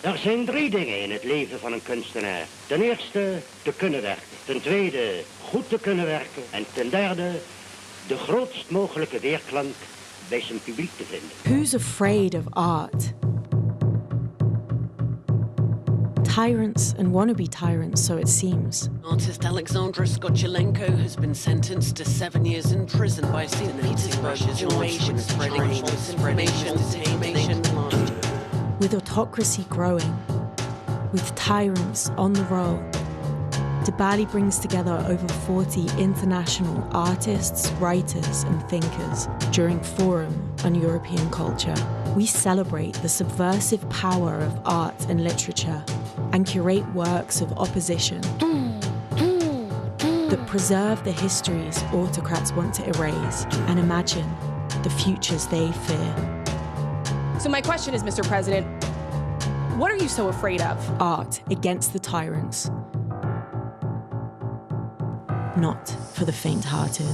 Er zijn 3 dingen in het leven van een kunstenaar. Ten eerste, te kunnen werken. Ten tweede, goed te kunnen werken. En ten derde, de grootst mogelijke weerklank bij zijn publiek te vinden. Who's afraid of art? Tyrants and wannabe tyrants, so it seems. Artist Alexandra Skochelenko has been sentenced to 7 years in prison by St. Petersburg's invasion, spreading false information, detaining. With autocracy growing, with tyrants on the roll, Balie brings together over 40 international artists, writers and thinkers during Forum on European Culture. We celebrate the subversive power of art and literature and curate works of opposition that preserve the histories autocrats want to erase and imagine the futures they fear. So my question is, Mr. President, what are you so afraid of? Art against the tyrants. Not for the faint-hearted.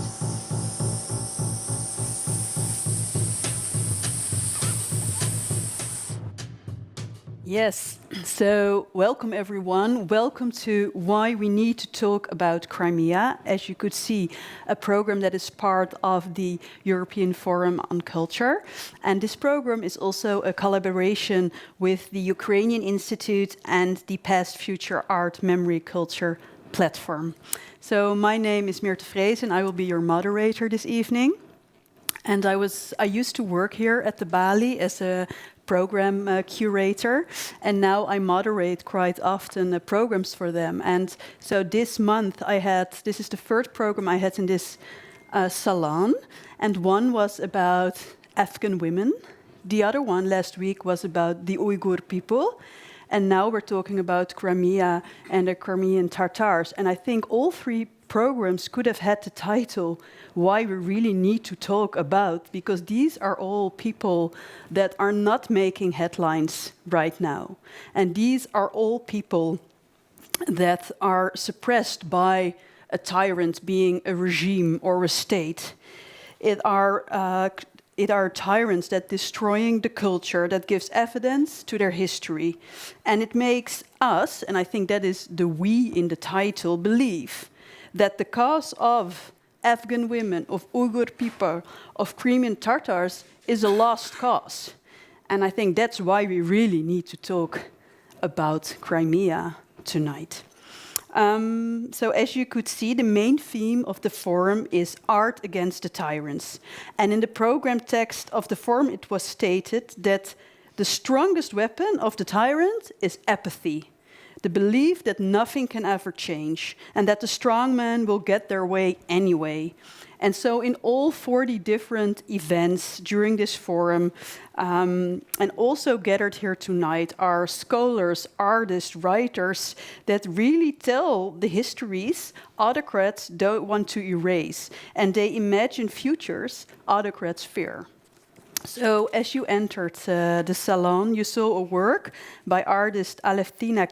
Yes, so welcome everyone. Welcome to Why We Need to Talk About Crimea. As you could see, a program that is part of the European Forum on Culture. And this program is also a collaboration with the Ukrainian Institute and the Past Future Art Memory Culture platform. So my name is Meerte Vrees and I will be your moderator this evening. And I used to work here at the Balie as a program curator, and now I moderate quite often programs for them. And so this month this is the first program I had in this salon, and one was about Afghan women. The other one last week was about the Uyghur people. And now we're talking about Crimea and the Crimean Tatars. And I think all 3 programs could have had the title Why We Really Need to Talk About, because these are all people that are not making headlines right now. And these are all people that are suppressed by a tyrant, being a regime or a state. It are tyrants that destroying the culture, that gives evidence to their history. And it makes us, and I think that is the we in the title, believe that the cause of Afghan women, of Uyghur people, of Crimean Tatars is a lost cause. And I think that's why we really need to talk about Crimea tonight. So as you could see, the main theme of the forum is art against the tyrants. And in the program text of the forum, it was stated that the strongest weapon of the tyrant is apathy, the belief that nothing can ever change and that the strong men will get their way anyway. And so in all 40 different events during this forum, and also gathered here tonight, are scholars, artists, writers that really tell the histories autocrats don't want to erase, and they imagine futures autocrats fear. So as you entered the salon, you saw a work by artist Alevtina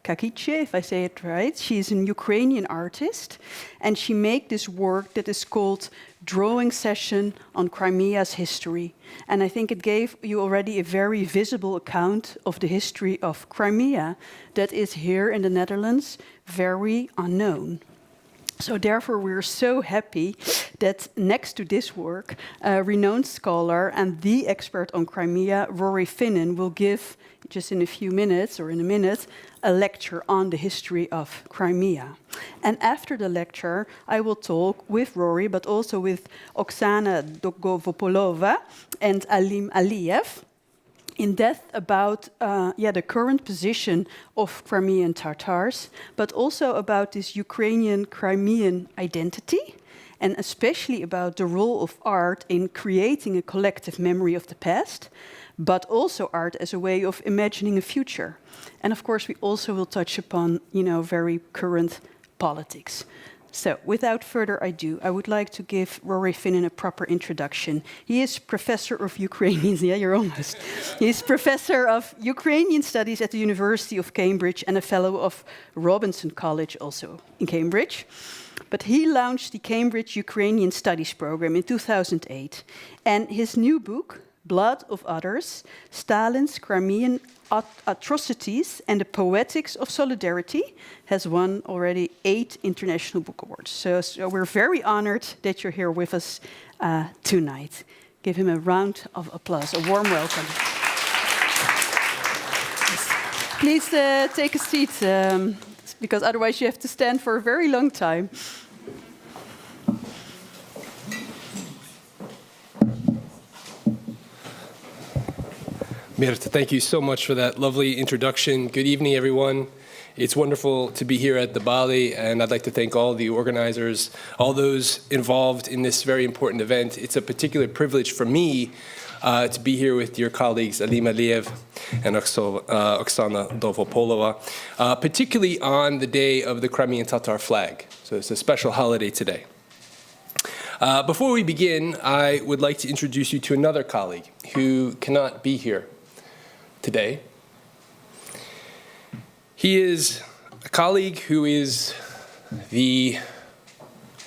Kakice, if I say it right. She's an Ukrainian artist, and she made this work that is called Drawing Session on Crimea's History. And I think it gave you already a very visible account of the history of Crimea that is here in the Netherlands very unknown. So therefore, we're so happy that next to this work, a renowned scholar and the expert on Crimea, Rory Finnin, will give, just in a few minutes, or in a minute, a lecture on the history of Crimea. And after the lecture, I will talk with Rory, but also with Oksana Dovgopolova and Alim Aliev, in depth about the current position of Crimean Tatars, but also about this Ukrainian Crimean identity, and especially about the role of art in creating a collective memory of the past, but also art as a way of imagining a future. And of course, we also will touch upon, very current politics. So, without further ado, I would like to give Rory Finnin a proper introduction. He is professor of Ukrainian, He's professor of Ukrainian studies at the University of Cambridge and a fellow of Robinson College, also in Cambridge. But he launched the Cambridge Ukrainian Studies program in 2008. And his new book, Blood of Others, Stalin's Crimean Atrocities and the Poetics of Solidarity, has won already 8 international book awards. So we're very honored that you're here with us tonight. Give him a round of applause, a warm welcome. Please take a seat, because otherwise you have to stand for a very long time. Mirta, thank you so much for that lovely introduction. Good evening, everyone. It's wonderful to be here at the Balie, and I'd like to thank all the organizers, all those involved in this very important event. It's a particular privilege for me to be here with your colleagues Alim Aliev and Oksana Dovgopolova, particularly on the day of the Crimean Tatar flag. So it's a special holiday today. Before we begin, I would like to introduce you to another colleague who cannot be here today. He is a colleague who is the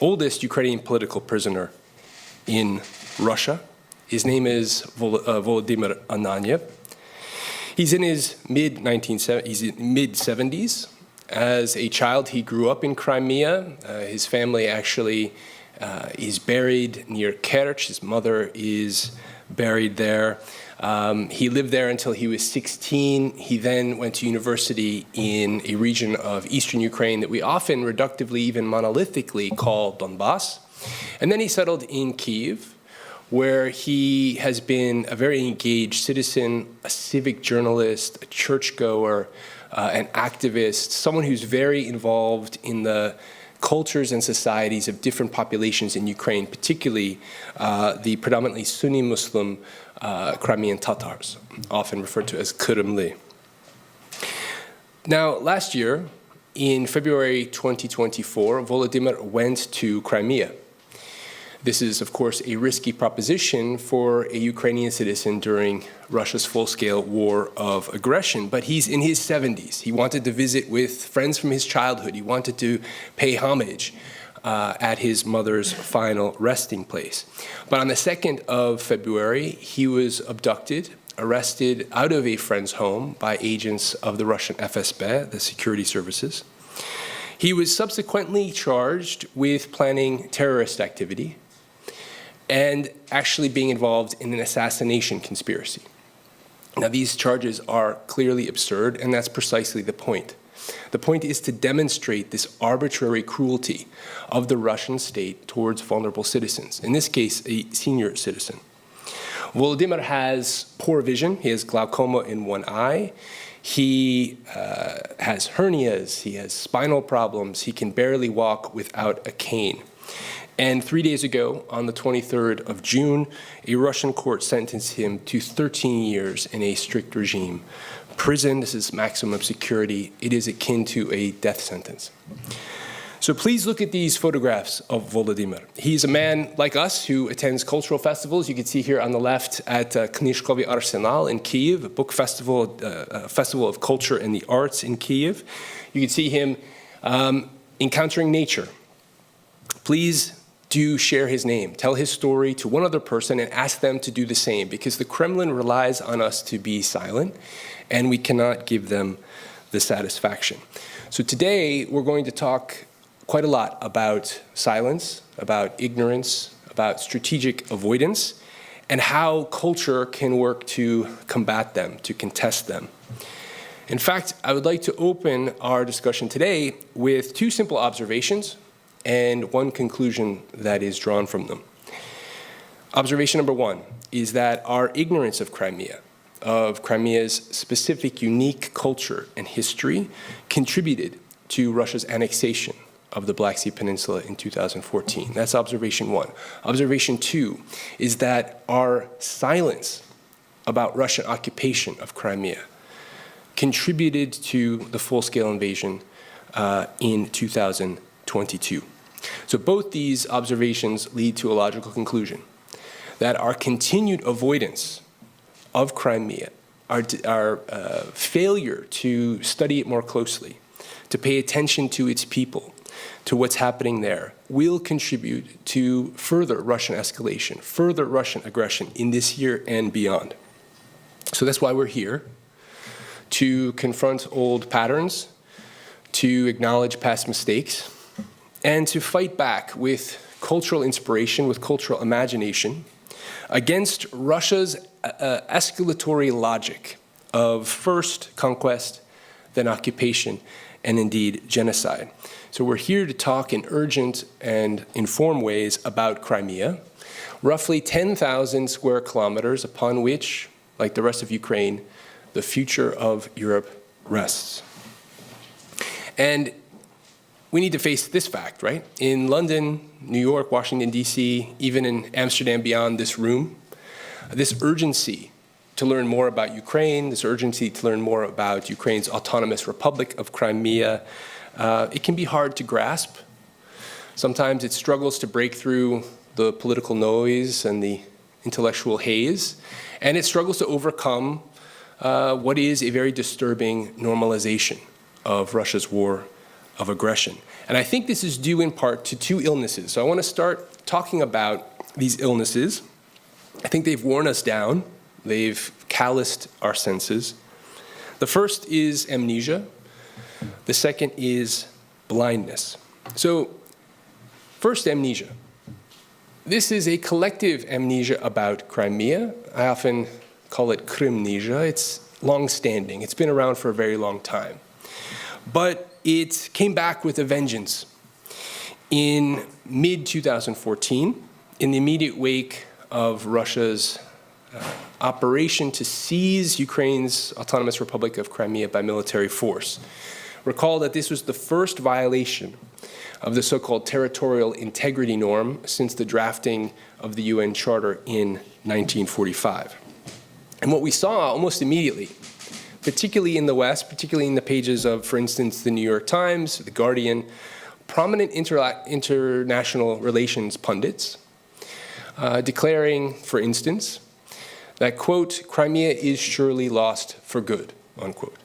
oldest Ukrainian political prisoner in Russia. His name is Volodymyr Ananyev. He's in his mid-70s. As a child, he grew up in Crimea. His family actually is buried near Kerch. His mother is buried there. He lived there until he was 16. He then went to university in a region of eastern Ukraine that we often reductively, even monolithically, call Donbass. And then he settled in Kyiv, where he has been a very engaged citizen, a civic journalist, a churchgoer, an activist, someone who's very involved in the cultures and societies of different populations in Ukraine, particularly the predominantly Sunni Muslim Crimean Tatars, often referred to as Kremlin. Now, last year, in February 2024, Volodymyr went to Crimea. This is, of course, a risky proposition for a Ukrainian citizen during Russia's full-scale war of aggression, but he's in his 70s. He wanted to visit with friends from his childhood. He wanted to pay homage at his mother's final resting place. But on the 2nd of February, he was abducted, arrested out of a friend's home by agents of the Russian FSB, the security services. He was subsequently charged with planning terrorist activity and actually being involved in an assassination conspiracy. Now, these charges are clearly absurd, and that's precisely the point. The point is to demonstrate this arbitrary cruelty of the Russian state towards vulnerable citizens, in this case, a senior citizen. Volodymyr has poor vision. He has glaucoma in one eye. He has hernias. He has spinal problems. He can barely walk without a cane. And 3 days ago, on the 23rd of June, a Russian court sentenced him to 13 years in a strict regime prison. This is maximum security. It is akin to a death sentence. So please look at these photographs of Volodymyr. He's a man like us who attends cultural festivals. You can see here on the left at Knizhkovy Arsenal in Kyiv, a book festival, a festival of culture and the arts in Kyiv. You can see him encountering nature. Please do share his name. Tell his story to one other person and ask them to do the same, because the Kremlin relies on us to be silent, and we cannot give them the satisfaction. So today, we're going to talk quite a lot about silence, about ignorance, about strategic avoidance, and how culture can work to combat them, to contest them. In fact, I would like to open our discussion today with 2 simple observations and one conclusion that is drawn from them. Observation number 1 is that our ignorance of Crimea's specific unique culture and history, contributed to Russia's annexation of the Black Sea Peninsula in 2014. That's observation 1. Observation 2 is that our silence about Russian occupation of Crimea contributed to the full-scale invasion in 2022. So both these observations lead to a logical conclusion, that our continued avoidance of Crimea, our failure to study it more closely, to pay attention to its people, to what's happening there will contribute to further Russian escalation, further Russian aggression in this year and beyond. So that's why we're here, to confront old patterns, to acknowledge past mistakes, and to fight back with cultural inspiration, with cultural imagination, against Russia's escalatory logic of first conquest, then occupation, and indeed genocide. So we're here to talk in urgent and informed ways about Crimea, roughly 10,000 square kilometers upon which, like the rest of Ukraine, the future of Europe rests. And we need to face this fact, right? In London, New York, Washington, D.C., even in Amsterdam beyond this room, this urgency to learn more about Ukraine, this urgency to learn more about Ukraine's autonomous Republic of Crimea, it can be hard to grasp. Sometimes it struggles to break through the political noise and the intellectual haze, and it struggles to overcome what is a very disturbing normalization of Russia's war of aggression. And I think this is due in part to two illnesses. So I want to start talking about these illnesses. I think they've worn us down. They've calloused our senses. The first is amnesia. The second is blindness. So first, amnesia. This is a collective amnesia about Crimea. I often call it Crimnesia. It's long-standing. It's been around for a very long time. But it came back with a vengeance. In mid-2014, in the immediate wake of Russia's operation to seize Ukraine's autonomous Republic of Crimea by military force. Recall that this was the first violation of the so-called territorial integrity norm since the drafting of the UN Charter in 1945. And what we saw almost immediately, particularly in the West, particularly in the pages of, for instance, the New York Times, The Guardian, prominent international relations pundits declaring, for instance, that, quote, Crimea is surely lost for good, unquote.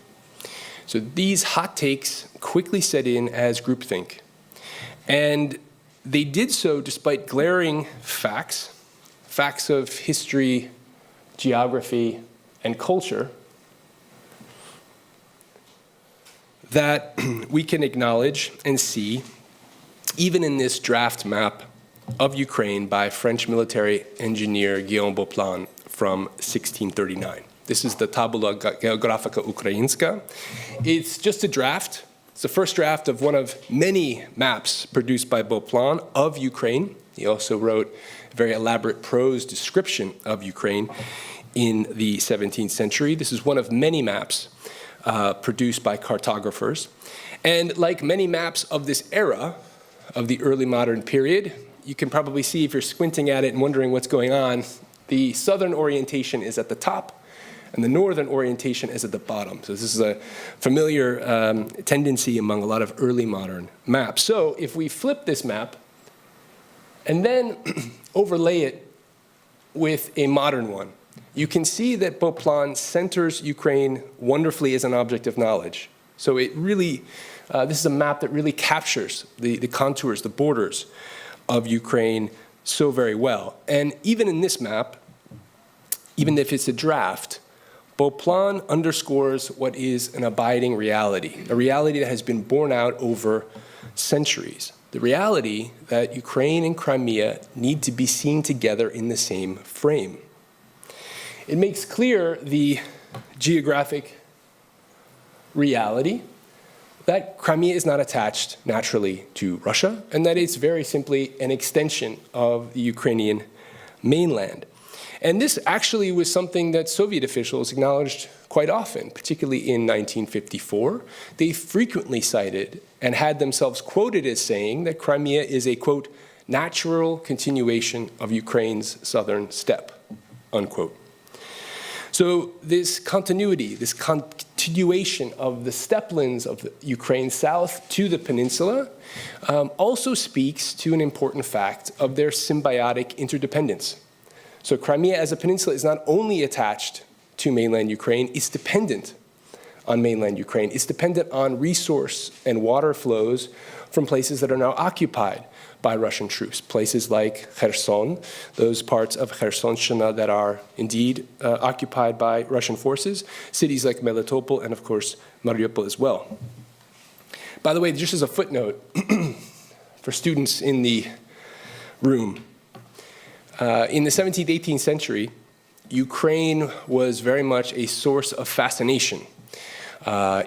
So these hot takes quickly set in as groupthink. And they did so despite glaring facts of history, geography, and culture that we can acknowledge and see even in this draft map of Ukraine by French military engineer Guillaume Beauplan from 1639. This is the Tabula Geografica Ukrainska. It's just a draft. It's the first draft of one of many maps produced by Beauplan of Ukraine. He also wrote a very elaborate prose description of Ukraine in the 17th century. This is one of many maps produced by cartographers. And like many maps of this era, of the early modern period, you can probably see if you're squinting at it and wondering what's going on, the southern orientation is at the top, and the northern orientation is at the bottom. So this is a familiar tendency among a lot of early modern maps. So if we flip this map and then overlay it with a modern one, you can see that Beauplan centers Ukraine wonderfully as an object of knowledge. So it really, this is a map that really captures the contours, the borders of Ukraine so very well. And even in this map, even if it's a draft, Beauplan underscores what is an abiding reality, a reality that has been borne out over centuries. The reality that Ukraine and Crimea need to be seen together in the same frame. It makes clear the geographic reality that Crimea is not attached naturally to Russia, and that it's very simply an extension of the Ukrainian mainland. And this actually was something that Soviet officials acknowledged quite often, particularly in 1954. They frequently cited and had themselves quoted as saying that Crimea is a, quote, natural continuation of Ukraine's southern steppe, unquote. So this continuity, this continuation of the steppelands of Ukraine south to the peninsula also speaks to an important fact of their symbiotic interdependence. So Crimea as a peninsula is not only attached to mainland Ukraine, it's dependent on mainland Ukraine. It's dependent on resource and water flows from places that are now occupied by Russian troops, places like Kherson, those parts of Khersonshchina that are indeed occupied by Russian forces, cities like Melitopol and, of course, Mariupol as well. By the way, just as a footnote, for students in the room, in the 17th, 18th century, Ukraine was very much a source of fascination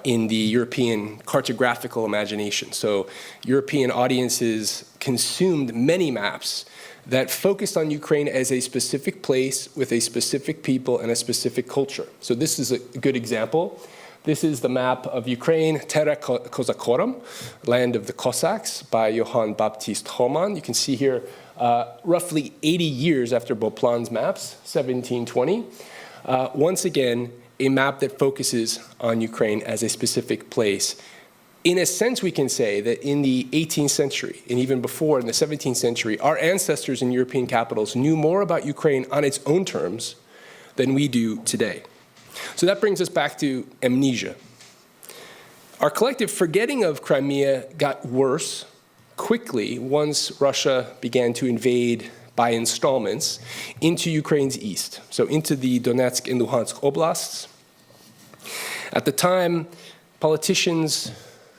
in the European cartographical imagination. So European audiences consumed many maps that focused on Ukraine as a specific place with a specific people and a specific culture. So this is a good example. This is the map of Ukraine, Terra Kosakorum, land of the Cossacks, by Johann Baptist Hohmann. You can see here roughly 80 years after Beauplan's maps, 1720. Once again, a map that focuses on Ukraine as a specific place. In a sense, we can say that in the 18th century, and even before in the 17th century, our ancestors in European capitals knew more about Ukraine on its own terms than we do today. So that brings us back to amnesia. Our collective forgetting of Crimea got worse quickly once Russia began to invade by installments into Ukraine's east, so into the Donetsk and Luhansk oblasts. At the time, politicians,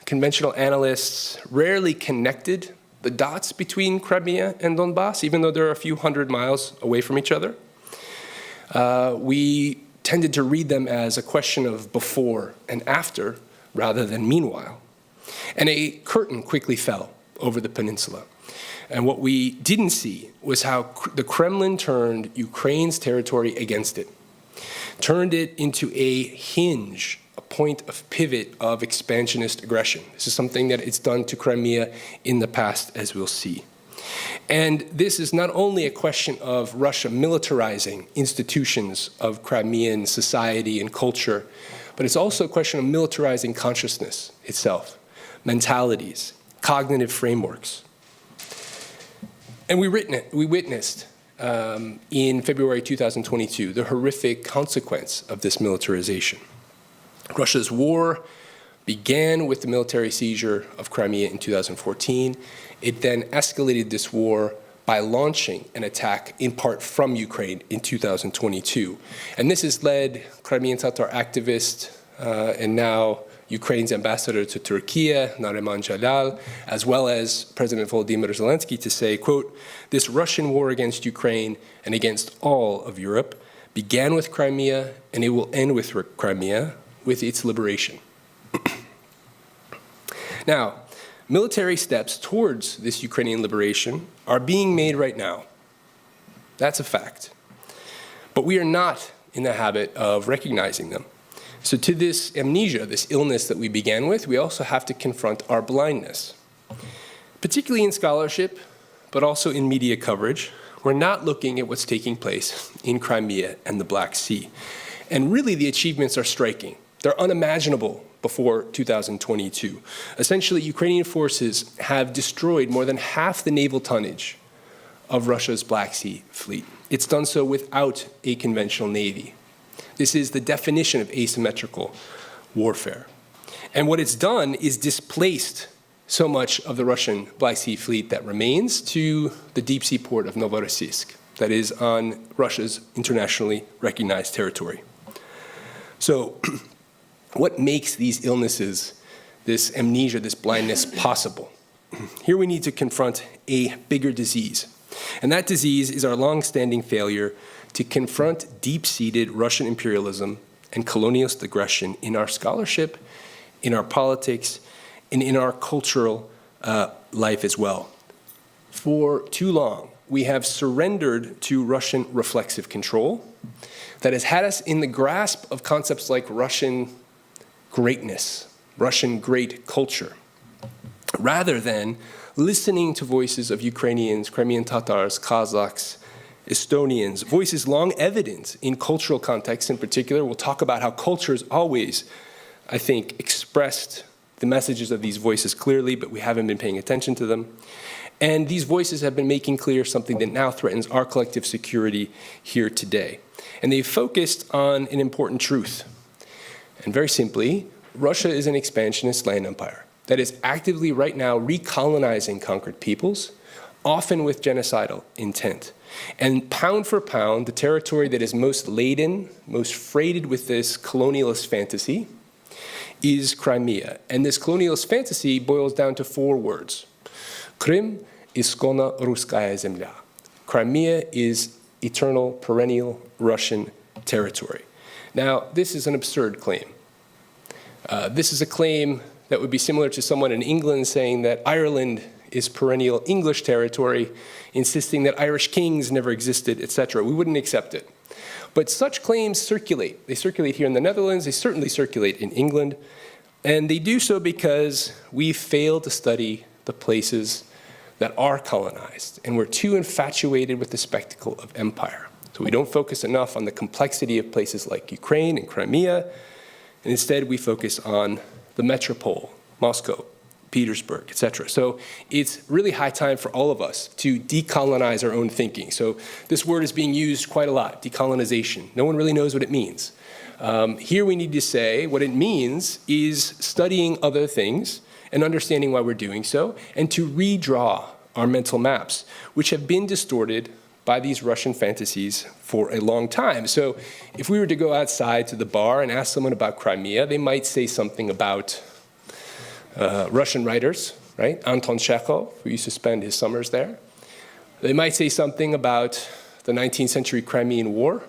conventional analysts rarely connected the dots between Crimea and Donbass, even though they're a few hundred miles away from each other. We tended to read them as a question of before and after rather than meanwhile. And a curtain quickly fell over the peninsula. And what we didn't see was how the Kremlin turned Ukraine's territory against it, turned it into a hinge, a point of pivot of expansionist aggression. This is something that it's done to Crimea in the past, as we'll see. And this is not only a question of Russia militarizing institutions of Crimean society and culture, but it's also a question of militarizing consciousness itself, mentalities, cognitive frameworks. And we witnessed in February 2022 the horrific consequence of this militarization. Russia's war began with the military seizure of Crimea in 2014. It then escalated this war by launching an attack in part from Ukraine in 2022. And this has led Crimean Tatar activist and now Ukraine's ambassador to Turkey, Nariman Jalal, as well as President Volodymyr Zelensky, to say, quote, "This Russian war against Ukraine and against all of Europe began with Crimea, and it will end with Crimea, with its liberation." Now, military steps towards this Ukrainian liberation are being made right now. That's a fact. But we are not in the habit of recognizing them. So to this amnesia, this illness that we began with, we also have to confront our blindness. Particularly in scholarship, but also in media coverage, we're not looking at what's taking place in Crimea and the Black Sea. And really the achievements are striking. They're unimaginable before 2022. Essentially, Ukrainian forces have destroyed more than half the naval tonnage of Russia's Black Sea fleet. It's done so without a conventional navy. This is the definition of asymmetrical warfare. And what it's done is displaced so much of the Russian Black Sea fleet that remains to the deep sea port of Novorossiysk, that is on Russia's internationally recognized territory. So what makes these illnesses, this amnesia, this blindness possible? Here we need to confront a bigger disease. And that disease is our long-standing failure to confront deep-seated Russian imperialism and colonialist aggression in our scholarship, in our politics, and in our cultural life as well. For too long, we have surrendered to Russian reflexive control that has had us in the grasp of concepts like Russian greatness, Russian great culture, rather than listening to voices of Ukrainians, Crimean Tatars, Kazakhs, Estonians, voices long evident in cultural contexts in particular. We'll talk about how cultures always, I think, expressed the messages of these voices clearly, but we haven't been paying attention to them. And these voices have been making clear something that now threatens our collective security here today. And they've focused on an important truth. And very simply, Russia is an expansionist land empire that is actively right now recolonizing conquered peoples, often with genocidal intent. And pound for pound, the territory that is most laden, most freighted with this colonialist fantasy is Crimea. And this colonialist fantasy boils down to 4 words. Krym iskona ruskaya zemlya. Crimea is eternal, perennial Russian territory. Now, this is an absurd claim. This is a claim that would be similar to someone in England saying that Ireland is perennial English territory, insisting that Irish kings never existed, etc. We wouldn't accept it. But such claims circulate. They circulate here in the Netherlands, they certainly circulate in England, and they do so because we fail to study the places that are colonized, and we're too infatuated with the spectacle of empire. So we don't focus enough on the complexity of places like Ukraine and Crimea, and instead we focus on the metropole, Moscow, Petersburg, etc. So it's really high time for all of us to decolonize our own thinking. So this word is being used quite a lot, decolonization. No one really knows what it means. Here we need to say what it means is studying other things and understanding why we're doing so, and to redraw our mental maps, which have been distorted by these Russian fantasies for a long time. So if we were to go outside to the bar and ask someone about Crimea, they might say something about Russian writers, right? Anton Chekhov, who used to spend his summers there. They might say something about the 19th century Crimean War,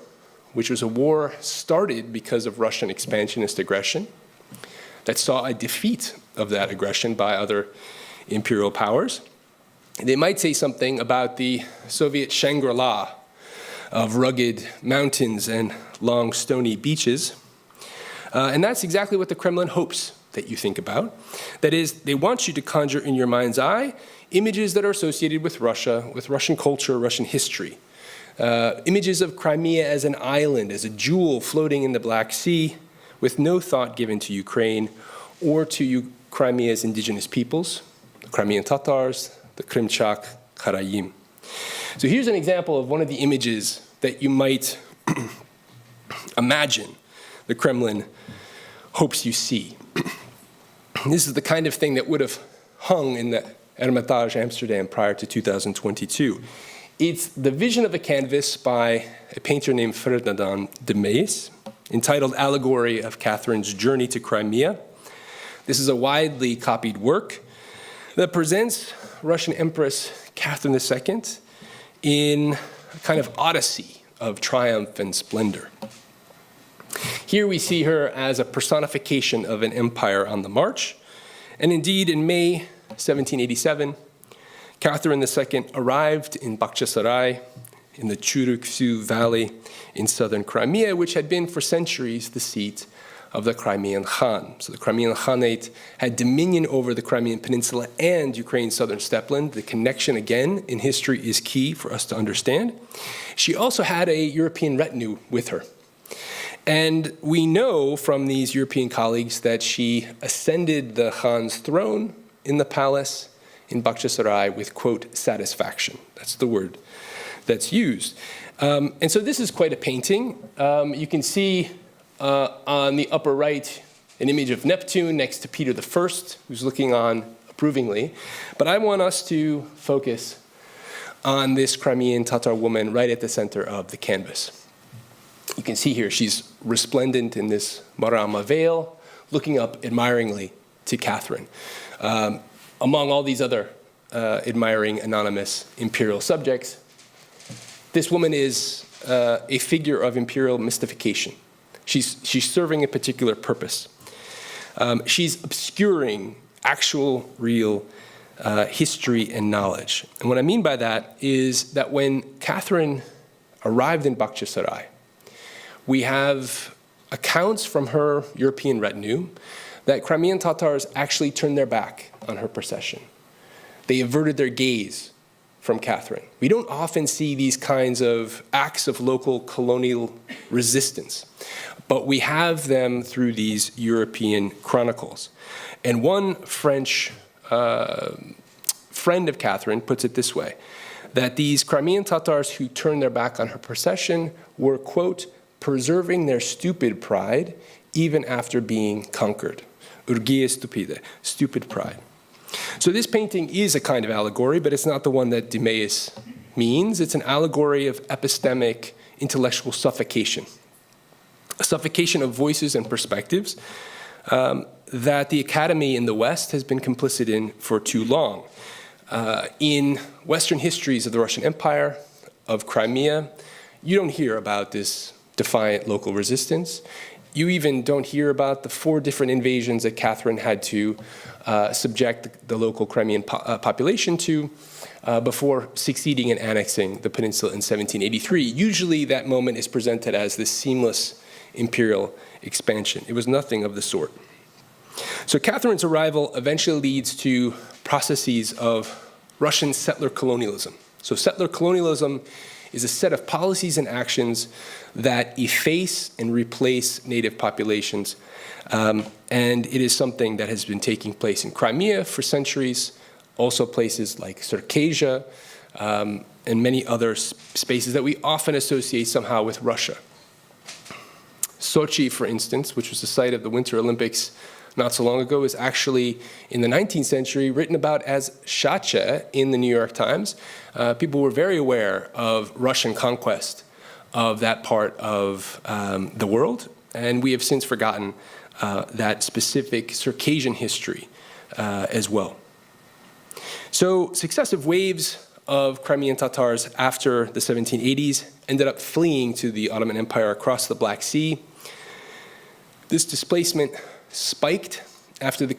which was a war started because of Russian expansionist aggression that saw a defeat of that aggression by other imperial powers. They might say something about the Soviet Shangri-La of rugged mountains and long stony beaches. And that's exactly what the Kremlin hopes that you think about. That is, they want you to conjure in your mind's eye images that are associated with Russia, with Russian culture, Russian history. Images of Crimea as an island, as a jewel floating in the Black Sea, with no thought given to Ukraine or to Crimea's indigenous peoples, the Crimean Tatars, the Krimchak, Karaim. So here's an example of one of the images that you might imagine the Kremlin hopes you see. This is the kind of thing that would have hung in the Hermitage, Amsterdam, prior to 2022. It's the vision of a canvas by a painter named Ferdinand de Meijs, entitled Allegory of Catherine's Journey to Crimea. This is a widely copied work that presents Russian Empress Catherine II in a kind of odyssey of triumph and splendor. Here we see her as a personification of an empire on the march. And indeed, in May 1787, Catherine II arrived in Bakhchisarai in the Churuk-Su Valley in southern Crimea, which had been for centuries the seat of the Crimean Khan. So the Crimean Khanate had dominion over the Crimean Peninsula and Ukraine's southern steppeland. The connection, again, in history is key for us to understand. She also had a European retinue with her. And we know from these European colleagues that she ascended the Khan's throne in the palace in Bakhchisarai with, quote, satisfaction. That's the word that's used. And so this is quite a painting. You can see on the upper right an image of Neptune next to Peter I, who's looking on approvingly. But I want us to focus on this Crimean Tatar woman right at the center of the canvas. You can see here she's resplendent in this marama veil, looking up admiringly to Catherine. Among all these other admiring anonymous imperial subjects, this woman is a figure of imperial mystification. She's serving a particular purpose. She's obscuring actual, real history and knowledge. And what I mean by that is that when Catherine arrived in Bakhchisarai, we have accounts from her European retinue that Crimean Tatars actually turned their back on her procession. They averted their gaze from Catherine. We don't often see these kinds of acts of local colonial resistance, but we have them through these European chronicles. And one French friend of Catherine puts it this way, that these Crimean Tatars who turned their back on her procession were, quote, preserving their stupid pride even after being conquered. Urgie stupide, stupid pride. So this painting is a kind of allegory, but it's not the one that Timaeus means. It's an allegory of epistemic intellectual suffocation, a suffocation of voices and perspectives that the academy in the West has been complicit in for too long. In Western histories of the Russian Empire, of Crimea, you don't hear about this defiant local resistance. You even don't hear about the 4 different invasions that Catherine had to subject the local Crimean population to before succeeding in annexing the peninsula in 1783. Usually that moment is presented as this seamless imperial expansion. It was nothing of the sort. So Catherine's arrival eventually leads to processes of Russian settler colonialism. So settler colonialism is a set of policies and actions that efface and replace native populations. And it is something that has been taking place in Crimea for centuries, also places like Circassia, and many other spaces that we often associate somehow with Russia. Sochi, for instance, which was the site of the Winter Olympics not so long ago, is actually, in the 19th century, written about as Shacha in the New York Times. People were very aware of Russian conquest of that part of the world, and we have since forgotten that specific Circassian history as well. So successive waves of Crimean Tatars after the 1780s ended up fleeing to the Ottoman Empire across the Black Sea. This displacement spiked after the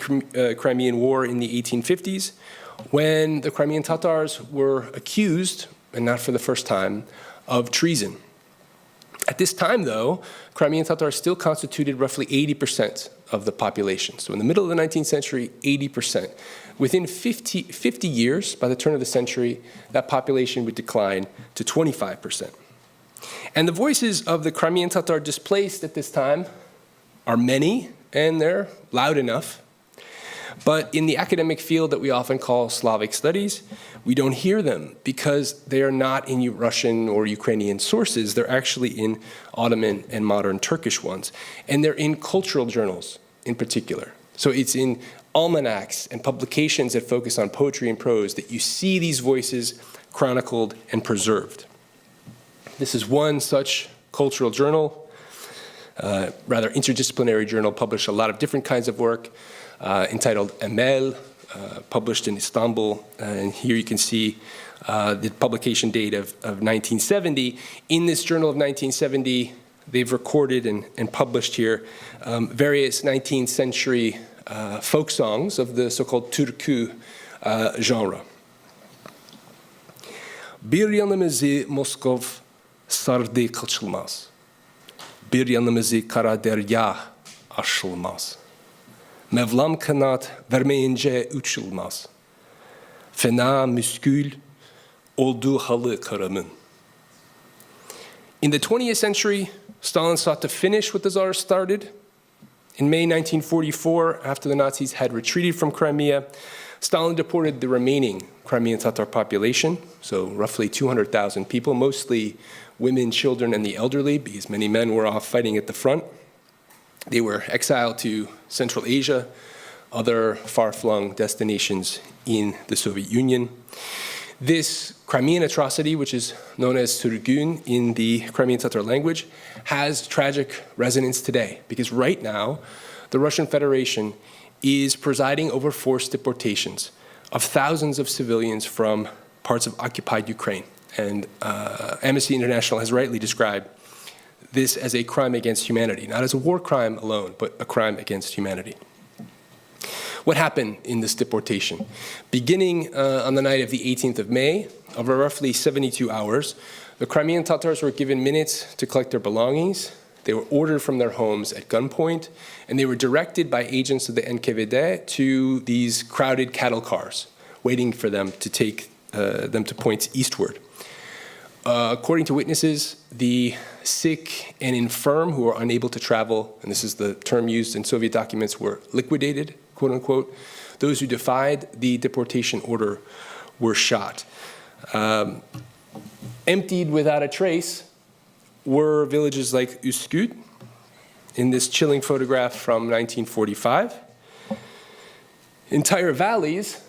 Crimean War in the 1850s, when the Crimean Tatars were accused, and not for the first time, of treason. At this time, though, Crimean Tatars still constituted roughly 80% of the population. So in the middle of the 19th century, 80%. Within 50 years, by the turn of the century, that population would decline to 25%. And the voices of the Crimean Tatar displaced at this time are many, and they're loud enough. But in the academic field that we often call Slavic studies, we don't hear them because they are not in Russian or Ukrainian sources. They're actually in Ottoman and modern Turkish ones. And they're in cultural journals in particular. So it's in almanacs and publications that focus on poetry and prose that you see these voices chronicled and preserved. This is one such cultural journal, rather interdisciplinary journal, published a lot of different kinds of work, entitled Emel, published in Istanbul. And here you can see the publication date of 1970. In this journal of 1970, they've recorded and published here various 19th century folk songs of the so-called Türkü genre. Bir yanımızı Moskov sardı kaçılmaz. Bir yanımızı kara derya aşılmaz. Mevlam kanat vermeyince uçulmaz. Fena müskül oldu halı karamın. In the 20th century, Stalin sought to finish what the Tsar started. In May 1944, after the Nazis had retreated from Crimea, Stalin deported the remaining Crimean Tatar population, so roughly 200,000 people, mostly women, children, and the elderly, because many men were off fighting at the front. They were exiled to Central Asia, other far-flung destinations in the Soviet Union. This Crimean atrocity, which is known as Sürgün in the Crimean Tatar language, has tragic resonance today, because right now, the Russian Federation is presiding over forced deportations of thousands of civilians from parts of occupied Ukraine. And Amnesty International has rightly described this as a crime against humanity, not as a war crime alone, but a crime against humanity. What happened in this deportation? Beginning on the night of the 18th of May, over roughly 72 hours, the Crimean Tatars were given minutes to collect their belongings. They were ordered from their homes at gunpoint, and they were directed by agents of the NKVD to these crowded cattle cars, waiting for them to take them to points eastward. According to witnesses, the sick and infirm who were unable to travel, and this is the term used in Soviet documents, were liquidated, quote unquote. Those who defied the deportation order were shot. Emptied without a trace were villages like Üsküp in this chilling photograph from 1945. Entire valleys,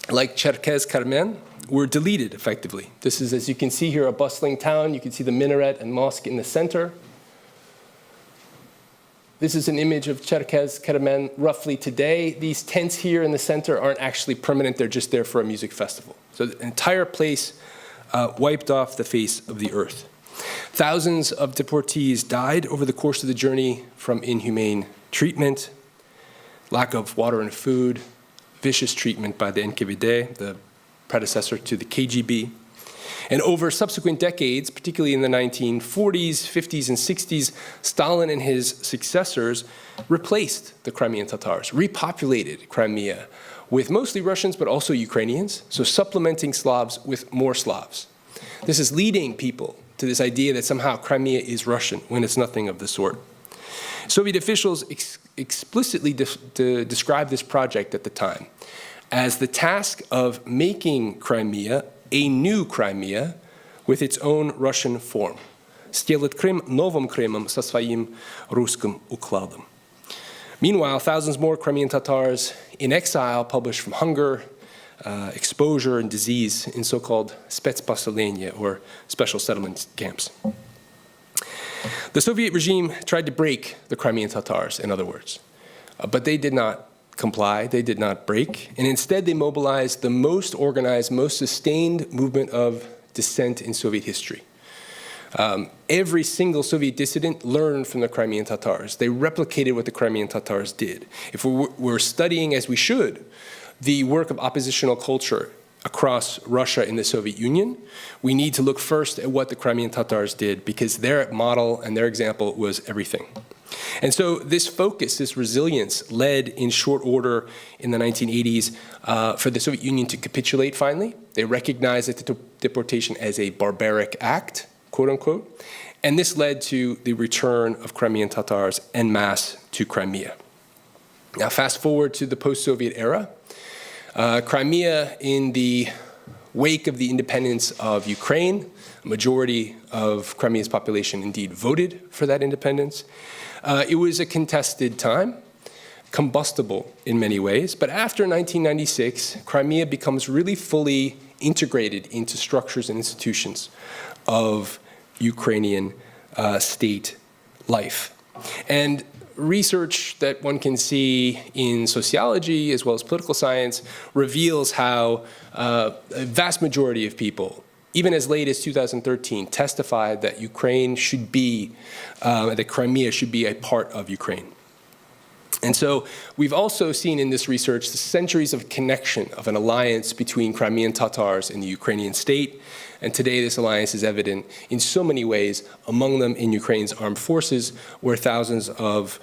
like Cherkez Karmen, were deleted effectively. This is, as you can see here, a bustling town. You can see the minaret and mosque in the center. This is an image of Cherkez Karmen roughly today. These tents here in the center aren't actually permanent. They're just there for a music festival. So the entire place wiped off the face of the earth. Thousands of deportees died over the course of the journey from inhumane treatment, lack of water and food, vicious treatment by the NKVD, the predecessor to the KGB. And over subsequent decades, particularly in the 1940s, 50s, and 60s, Stalin and his successors replaced the Crimean Tatars, repopulated Crimea with mostly Russians, but also Ukrainians, so supplementing Slavs with more Slavs. This is leading people to this idea that somehow Crimea is Russian, when it's nothing of the sort. Soviet officials explicitly described this project at the time as the task of making Crimea a new Crimea with its own Russian form. Сделать Крым новым Крымом со своим русским укладом. Meanwhile, thousands more Crimean Tatars in exile, published from hunger, exposure, and disease in so-called spetsposelenia, or special settlement camps. The Soviet regime tried to break the Crimean Tatars, in other words, but they did not comply, they did not break, and instead they mobilized the most organized, most sustained movement of dissent in Soviet history. Every single Soviet dissident learned from the Crimean Tatars. They replicated what the Crimean Tatars did. If we're studying, as we should, the work of oppositional culture across Russia and the Soviet Union, we need to look first at what the Crimean Tatars did, because their model and their example was everything. And so this focus, this resilience, led in short order in the 1980s for the Soviet Union to capitulate finally. They recognized the deportation as a barbaric act, quote unquote, and this led to the return of Crimean Tatars en masse to Crimea. Now fast forward to the post-Soviet era. Crimea, in the wake of the independence of Ukraine, a majority of Crimea's population indeed voted for that independence. It was a contested time, combustible in many ways, but after 1996, Crimea becomes really fully integrated into structures and institutions of Ukrainian state life. And research that one can see in sociology as well as political science reveals how a vast majority of people, even as late as 2013, testified that Ukraine should be, that Crimea should be a part of Ukraine. And so we've also seen in this research the centuries of connection of an alliance between Crimean Tatars and the Ukrainian state. And today this alliance is evident in so many ways, among them in Ukraine's armed forces, where thousands of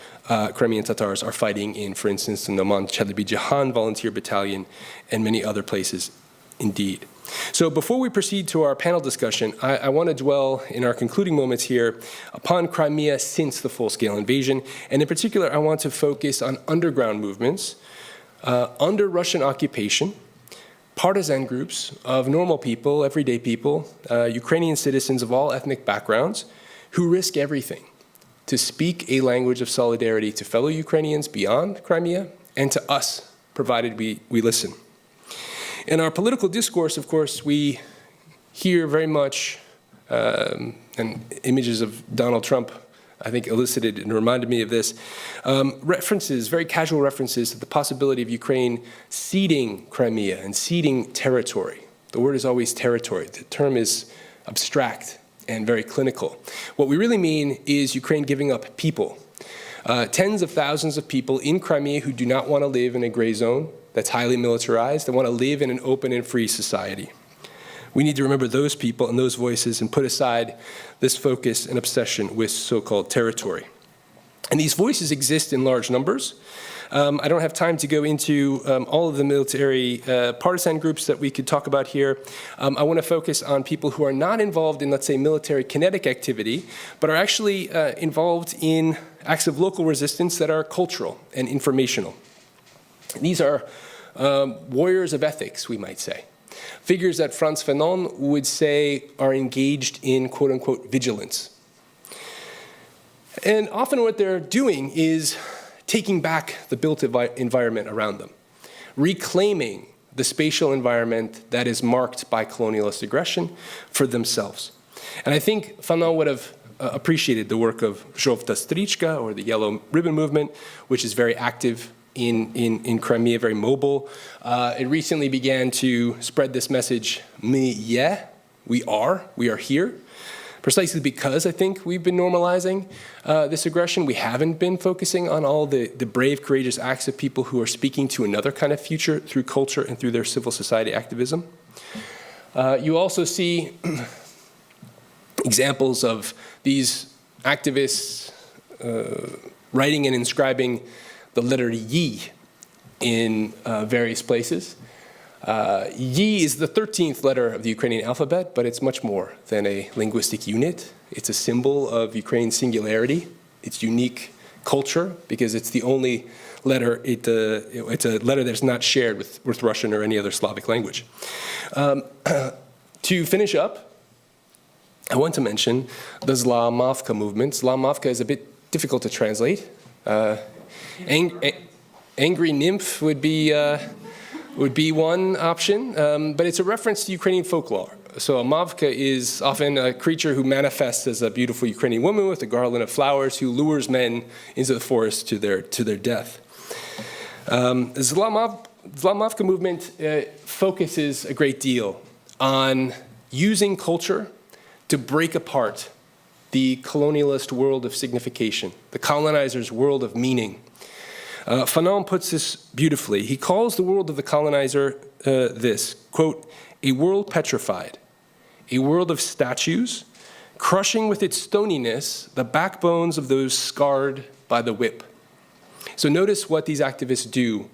Crimean Tatars are fighting in, for instance, the Noman Chalebi-Jahan volunteer battalion and many other places indeed. So before we proceed to our panel discussion, I want to dwell in our concluding moments here upon Crimea since the full-scale invasion. And in particular, I want to focus on underground movements under Russian occupation, partisan groups of normal people, everyday people, Ukrainian citizens of all ethnic backgrounds, who risk everything to speak a language of solidarity to fellow Ukrainians beyond Crimea and to us, provided we listen. In our political discourse, of course, we hear very much, and images of Donald Trump, I think, elicited and reminded me of this, references, very casual references to the possibility of Ukraine ceding Crimea and ceding territory. The word is always territory. The term is abstract and very clinical. What we really mean is Ukraine giving up people. Tens of thousands of people in Crimea who do not want to live in a gray zone that's highly militarized. They want to live in an open and free society. We need to remember those people and those voices and put aside this focus and obsession with so-called territory. And these voices exist in large numbers. I don't have time to go into all of the military partisan groups that we could talk about here. I want to focus on people who are not involved in, let's say, military kinetic activity, but are actually involved in acts of local resistance that are cultural and informational. These are warriors of ethics, we might say. Figures that Frantz Fanon would say are engaged in, quote-unquote, vigilance. And often what they're doing is taking back the built environment around them, reclaiming the spatial environment that is marked by colonialist aggression for themselves. And I think Fanon would have appreciated the work of Zhovta Strichka, or the Yellow Ribbon Movement, which is very active in Crimea, very mobile. It recently began to spread this message, we are here, precisely because I think we've been normalizing this aggression. We haven't been focusing on all the brave, courageous acts of people who are speaking to another kind of future through culture and through their civil society activism. You also see examples of these activists writing and inscribing the letter Yi in various places. Yi is the 13th letter of the Ukrainian alphabet, but it's much more than a linguistic unit. It's a symbol of Ukraine's singularity, its unique culture, because it's the only letter, it's a letter that's not shared with Russian or any other Slavic language. To finish up, I want to mention the Zla-Mavka movement. Zla-Mavka is a bit difficult to translate. Angry nymph would be one option, but it's a reference to Ukrainian folklore. So a mavka is often a creature who manifests as a beautiful Ukrainian woman with a garland of flowers who lures men into the forest to their death. The Zla-Mavka movement focuses a great deal on using culture to break apart the colonialist world of signification, the colonizer's world of meaning. Fanon puts this beautifully. He calls the world of the colonizer this, quote, a world petrified, a world of statues, crushing with its stoniness the backbones of those scarred by the whip. So notice what these activists do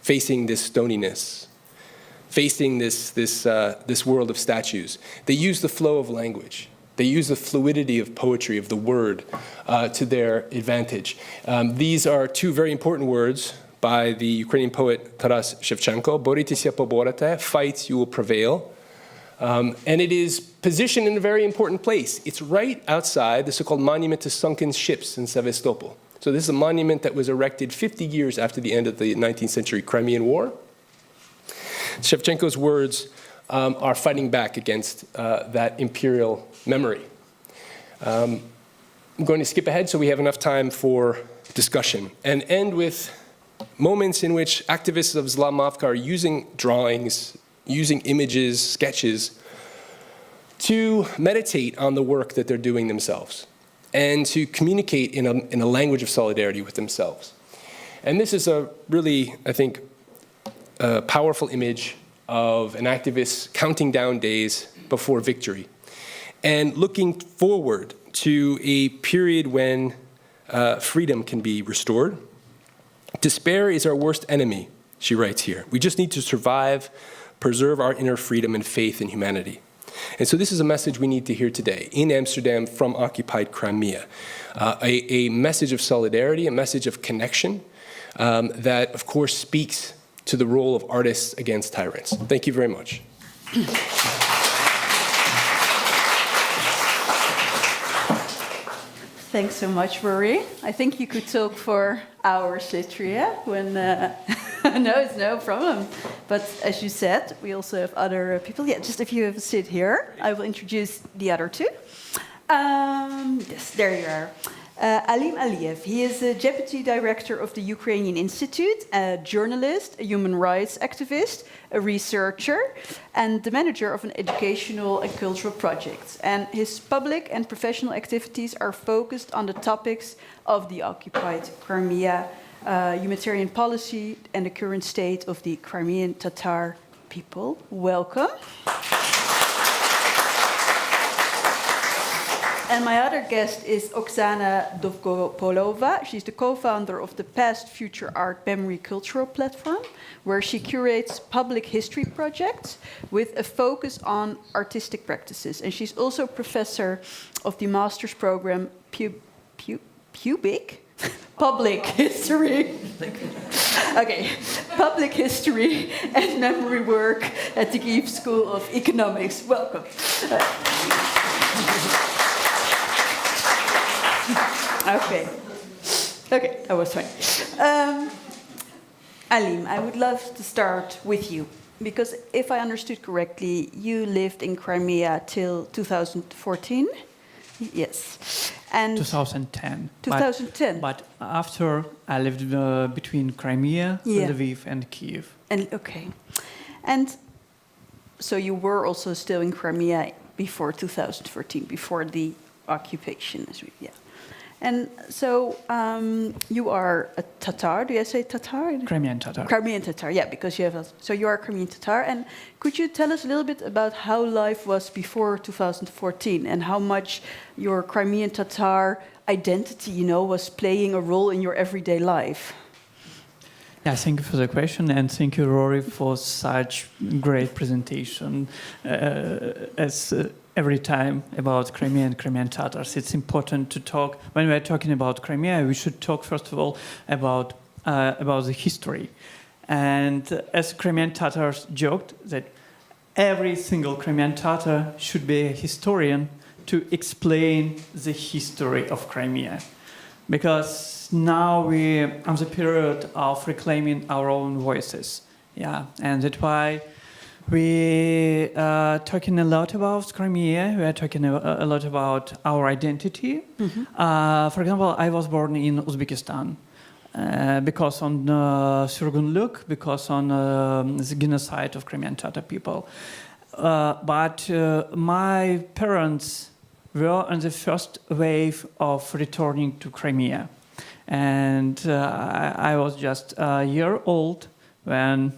facing this stoniness, facing this world of statues. They use the flow of language. They use the fluidity of poetry, of the word, to their advantage. These are two very important words by the Ukrainian poet Taras Shevchenko, Boritesya poborete, fight, you will prevail. And it is positioned in a very important place. It's right outside the so-called monument to sunken ships in Sevastopol. So this is a monument that was erected 50 years after the end of the 19th century Crimean War. Shevchenko's words are fighting back against that imperial memory. I'm going to skip ahead so we have enough time for discussion and end with moments in which activists of Zla-Mavka are using drawings, using images, sketches, to meditate on the work that they're doing themselves and to communicate in a language of solidarity with themselves. And this is a really, I think, a powerful image of an activist counting down days before victory and looking forward to a period when freedom can be restored. Despair is our worst enemy, she writes here. We just need to survive, preserve our inner freedom and faith in humanity. And so this is a message we need to hear today in Amsterdam from occupied Crimea. A message of solidarity, a message of connection that, of course, speaks to the role of artists against tyrants. Thank you very much. Thanks so much, Rory. I think you could talk for hours, Litria, when... No, it's no problem. But as you said, we also have other people. Yeah, just if you have a sit here, I will introduce the other two. Yes, there you are. Alim Aliev, he is a deputy director of the Ukrainian Institute, a journalist, a human rights activist, a researcher, and the manager of an educational and cultural project. And his public and professional activities are focused on the topics of the occupied Crimea, humanitarian policy, and the current state of the Crimean Tatar people. Welcome. And my other guest is Oksana Dovgopolova. She's the co-founder of the Past Future Art Memory Cultural Platform, where she curates public history projects with a focus on artistic practices. And she's also professor of the master's program Public History. Okay, Public History and Memory Work at the Kyiv School of Economics. Welcome. Okay. Okay, that was fine. Alim, I would love to start with you, because if I understood correctly, you lived in Crimea till 2014? Yes. And 2010. 2010. But after I lived between Crimea, Lviv, and Kiev. And okay. And so you were also still in Crimea before 2014, before the occupation, yeah. And so you are a Tatar. Do I say Tatar? Crimean Tatar. Crimean Tatar, yeah, because you have so you are a Crimean Tatar. And could you tell us a little bit about how life was before 2014 and how much your Crimean Tatar identity, you know, was playing a role in your everyday life? Yeah, thank you for the question, and thank you, Rory, for such great presentation. Every time about Crimea and Crimean Tatars, it's important to talk. When we're talking about Crimea, we should talk first of all about the history. And as Crimean Tatars joked that every single Crimean Tatar should be a historian to explain the history of Crimea, because now we are on the period of reclaiming our own voices. Yeah, and that's why we are talking a lot about Crimea. We are talking a lot about our identity. Mm-hmm. For example, I was born in Uzbekistan because on Surgunluk, because on the genocide of Crimean Tatar people. But my parents were on the first wave of returning to Crimea. And I was just a year old when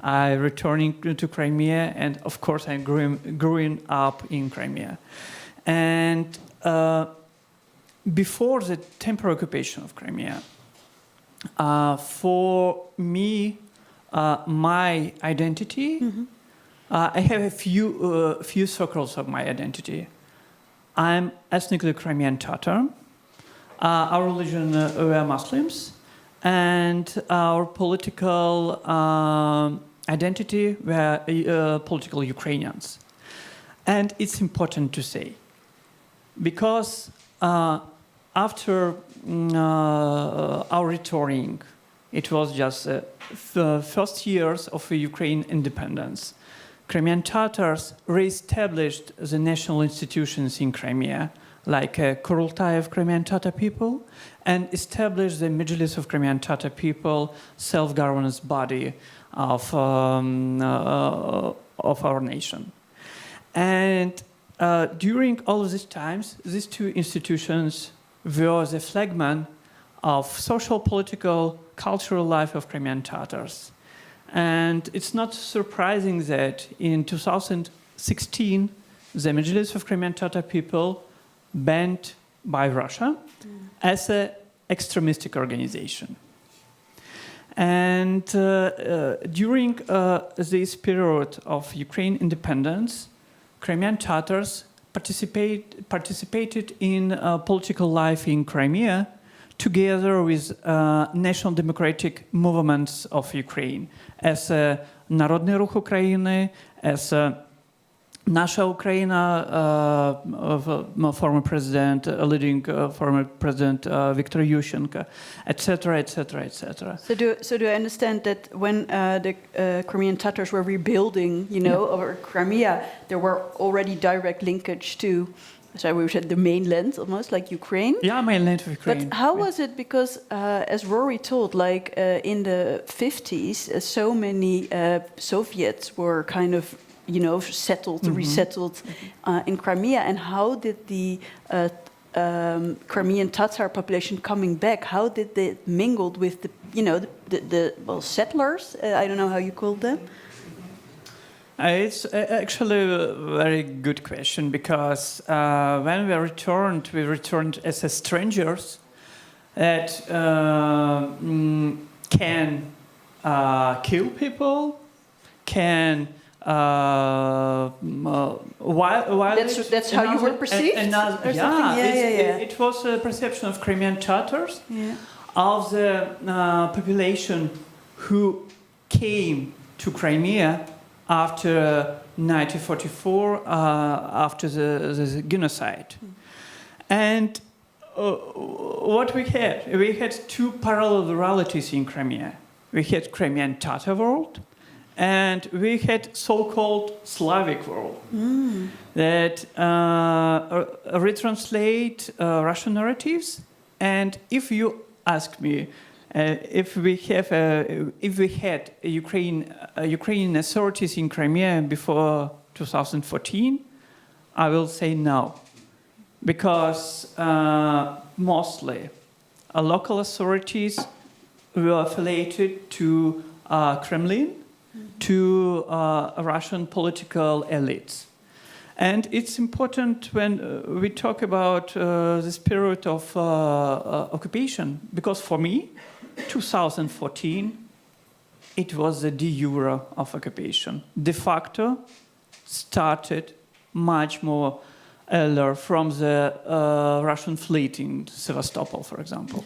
I returning to Crimea, and of course I'm growing up in Crimea. And before the temporary occupation of Crimea, for me, my identity, mm-hmm. I have a few circles of my identity. I'm ethnically Crimean Tatar. Our religion, we are Muslims, and our political identity, we are political Ukrainians. And it's important to say, because after our returning, it was just the first years of Ukraine independence. Crimean Tatars re-established the national institutions in Crimea, like a Kurultai of Crimean Tatar people, and established the Majlis of Crimean Tatar people, self-governance body of our nation. And during all of these times, these two institutions were the flagman of social, political, cultural life of Crimean Tatars. And it's not surprising that in 2016, the Majlis of Crimean Tatar people banned by Russia as an extremistic organization. And during this period of Ukraine independence, Crimean Tatars participated in political life in Crimea together with national democratic movements of Ukraine, as Народный рух Украины, as Nasha Ukraina, former president, leading former president Viktor Yushchenko, etc., etc., etc. So do I understand that when the Crimean Tatars were rebuilding, over Crimea, there were already direct linkage to, so we said the mainland, almost like Ukraine? Yeah, mainland of Ukraine. But how was it? Because as Rory told, like in the 50s, so many Soviets were kind of settled, mm-hmm. resettled in Crimea. And how did the Crimean Tatar population coming back, how did they mingled with the settlers? I don't know how you call them. It's actually a very good question, because when we returned as strangers that can kill people, can that's how you were perceived? It was a perception of Crimean Tatars, of the population who came to Crimea after 1944, after the genocide. And what we had two parallel realities in Crimea. We had Crimean Tatar world, and we had so-called Slavic world that retranslate Russian narratives. And if you ask me if we had Ukrainian authorities in Crimea before 2014, I will say no, because mostly local authorities were affiliated to Kremlin, to Russian political elites. And it's important when we talk about this period of occupation, because for me, 2014, it was the de jure of occupation. De facto started much more earlier from the Russian fleet in Sevastopol, for example.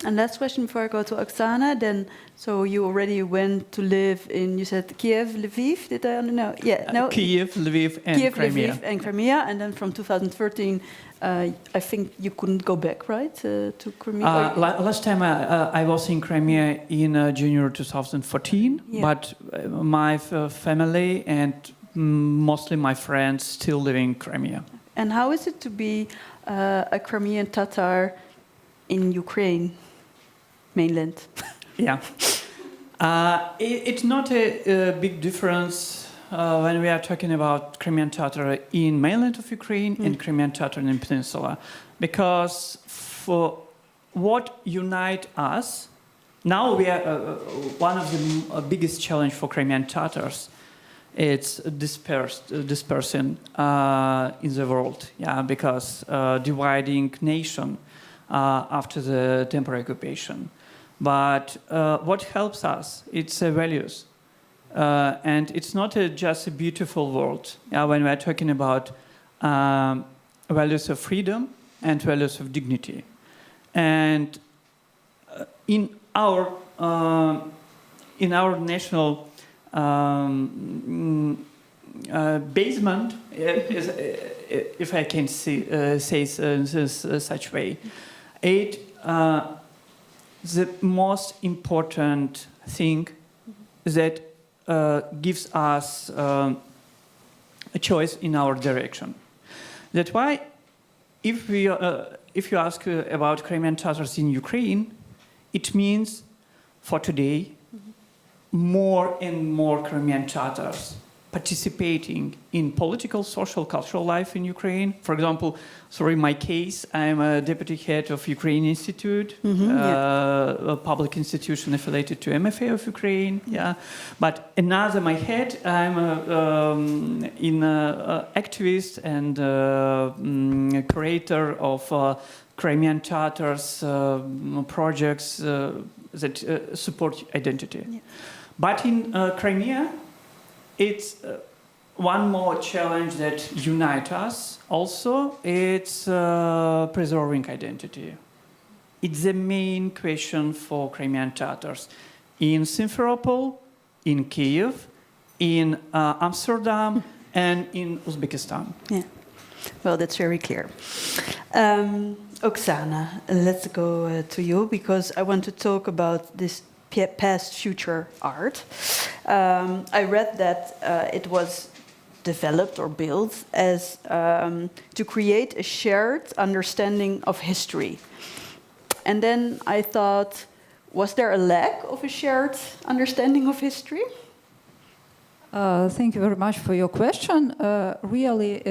And last question before I go to Oksana, then, so you already went to live in, you said Kiev, Lviv, did I know? Yeah, no? Kiev, Lviv, and Kiev, Crimea. Lviv, and Crimea, and then from 2013, I think you couldn't go back, right, to Crimea? Last time I was in Crimea in January 2014, Yeah. but my family and mostly my friends still live in Crimea. And how is it to be a Crimean Tatar in Ukraine? Mainland. Yeah. It's not a big difference when we are talking about Crimean Tatar in mainland of Ukraine and Crimean Tatar in the peninsula. Because for what unite us, now we are one of the biggest challenge for Crimean Tatars. It's dispersing in the world, yeah, because dividing nation after the temporary occupation. But what helps us, it's values. And it's not just a beautiful world. When we're talking about values of freedom and values of dignity. And in our national basement, if I can say such way, the most important thing that gives us a choice in our direction. That's why, if you ask about Crimean Tatars in Ukraine, it means for today more and more Crimean Tatars participating in political, social, cultural life in Ukraine. For example, in my case, I'm a deputy head of Ukrainian Institute, a public institution affiliated to MFA of Ukraine. Yeah, but another my head, I'm activist and curator of Crimean Tatars projects that support identity. Yeah. But in Crimea, it's one more challenge that unites us also. It's preserving identity. It's the main question for Crimean Tatars in Simferopol, in Kiev, in Amsterdam, and in Uzbekistan. Yeah, well, that's very clear. Oksana, let's go to you, because I want to talk about this past-future art. I read that it was developed or built as to create a shared understanding of history. And then I thought, was there a lack of a shared understanding of history? Thank you very much for your question. Really,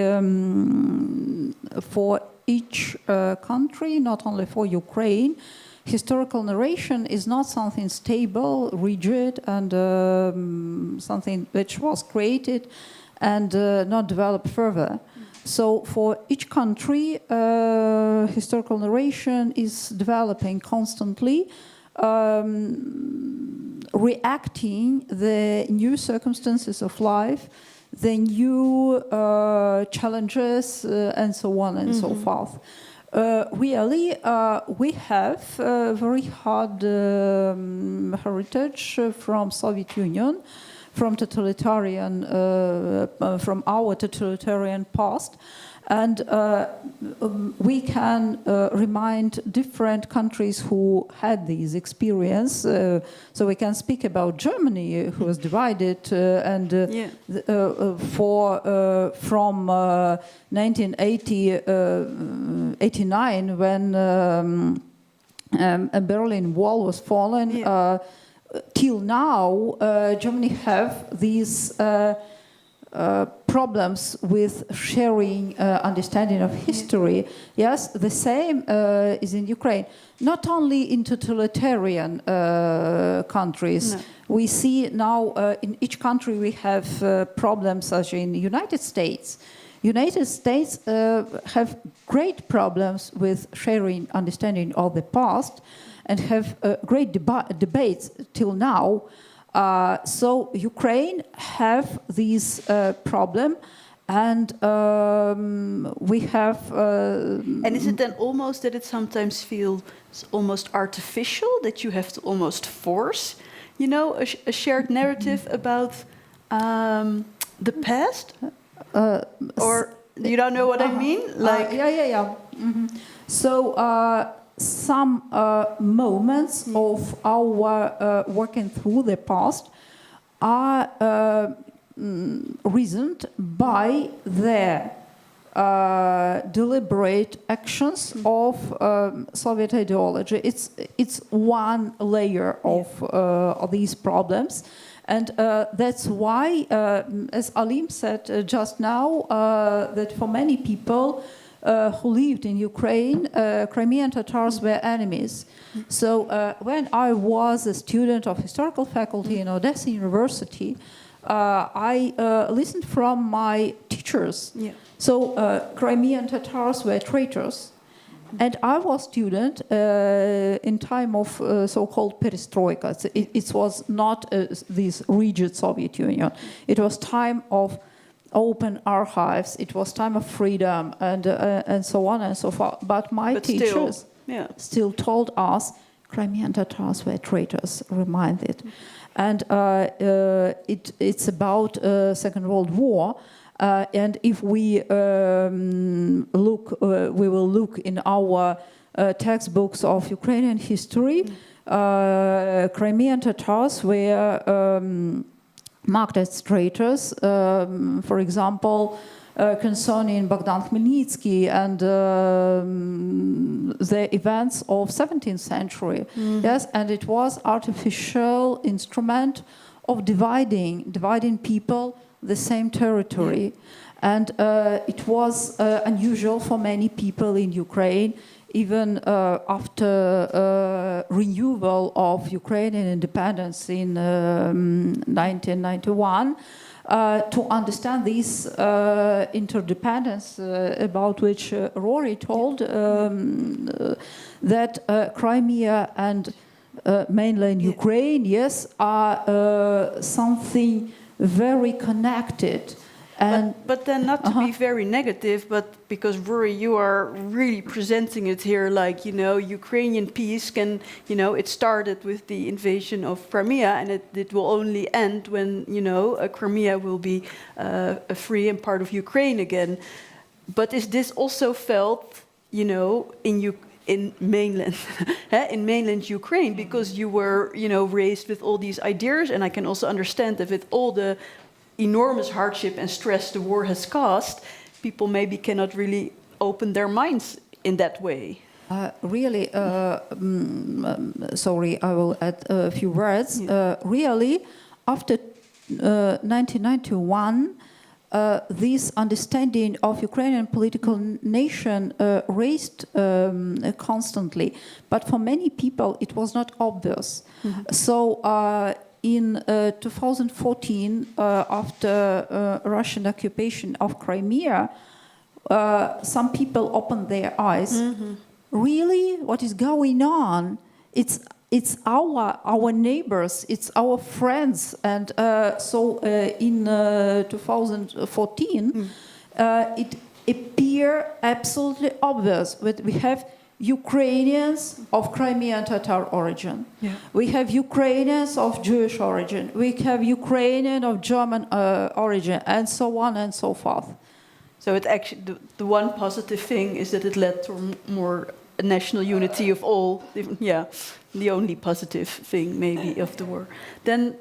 for each country, not only for Ukraine, historical narration is not something stable, rigid, and something which was created and not developed further. So for each country, historical narration is developing constantly, reacting the new circumstances of life, the new challenges, and so on and so forth. Really, we have a very hard heritage from Soviet Union, from totalitarian, from our totalitarian past, And we can remind different countries who had these experience. So we can speak about Germany, who was divided, from 1989, when a Berlin Wall was fallen, till now, Germany have these problems with sharing understanding of history. Yes, the same is in Ukraine. Not only in totalitarian countries. No. We see now in each country we have problems, such in the United States. United States have great problems with sharing understanding of the past and have great debates till now. So Ukraine have this problem, and we have. And is it then almost that it sometimes feels almost artificial, that you have to almost force, you know, a shared narrative about the past? Or you don't know what I mean? Like Mm-hmm. So. Some moments of our working through the past are reasoned by the deliberate actions of Soviet ideology. It's one layer of these problems. And that's why, as Alim said just now, that for many people who lived in Ukraine, Crimean Tatars were enemies. So when I was a student of historical faculty in Odessa University, I listened from my teachers. Yeah. So Crimean Tatars were traitors. And I was student in time of so-called perestroika. It was not this rigid Soviet Union. It was time of open archives. It was time of freedom and so on and so forth. But my teachers still told us Crimean Tatars were traitors, reminded. And it's about Second World War. And if we we will look in our textbooks of Ukrainian history, Crimean Tatars were marked as traitors, for example, concerning Bogdan Khmelnytsky and the events of 17th century. Yes, and it was artificial instrument of dividing people the same territory. And it was unusual for many people in Ukraine, even after renewal of Ukrainian independence in 1991, to understand this interdependence about which Rory told, that Crimea and mainland Ukraine, yes, are something very connected. And but then not to be very negative, but because Rory, you are really presenting it here like, you know, Ukrainian peace can, you know, it started with the invasion of Crimea, and it will only end when, you know, Crimea will be a free and part of Ukraine again. But is this also felt, you know, in mainland in mainland Ukraine, because you were, you know, raised with all these ideas, and I can also understand that with all the enormous hardship and stress the war has caused, people maybe cannot really open their minds in that way. Really, sorry, I will add a few words. Really, after 1991, this understanding of Ukrainian political nation raised constantly, but for many people it was not obvious. So in 2014, after Russian occupation of Crimea, some people opened their eyes. Really, what is going on? It's our neighbors, it's our friends, and so in 2014, it appeared absolutely obvious that we have Ukrainians of Crimean Tatar origin. We have Ukrainians of Jewish origin. We have Ukrainian of German origin, and so on and so forth. So it actually, the one positive thing is that it led to more national unity of all. Yeah, the only positive thing maybe of the war. Then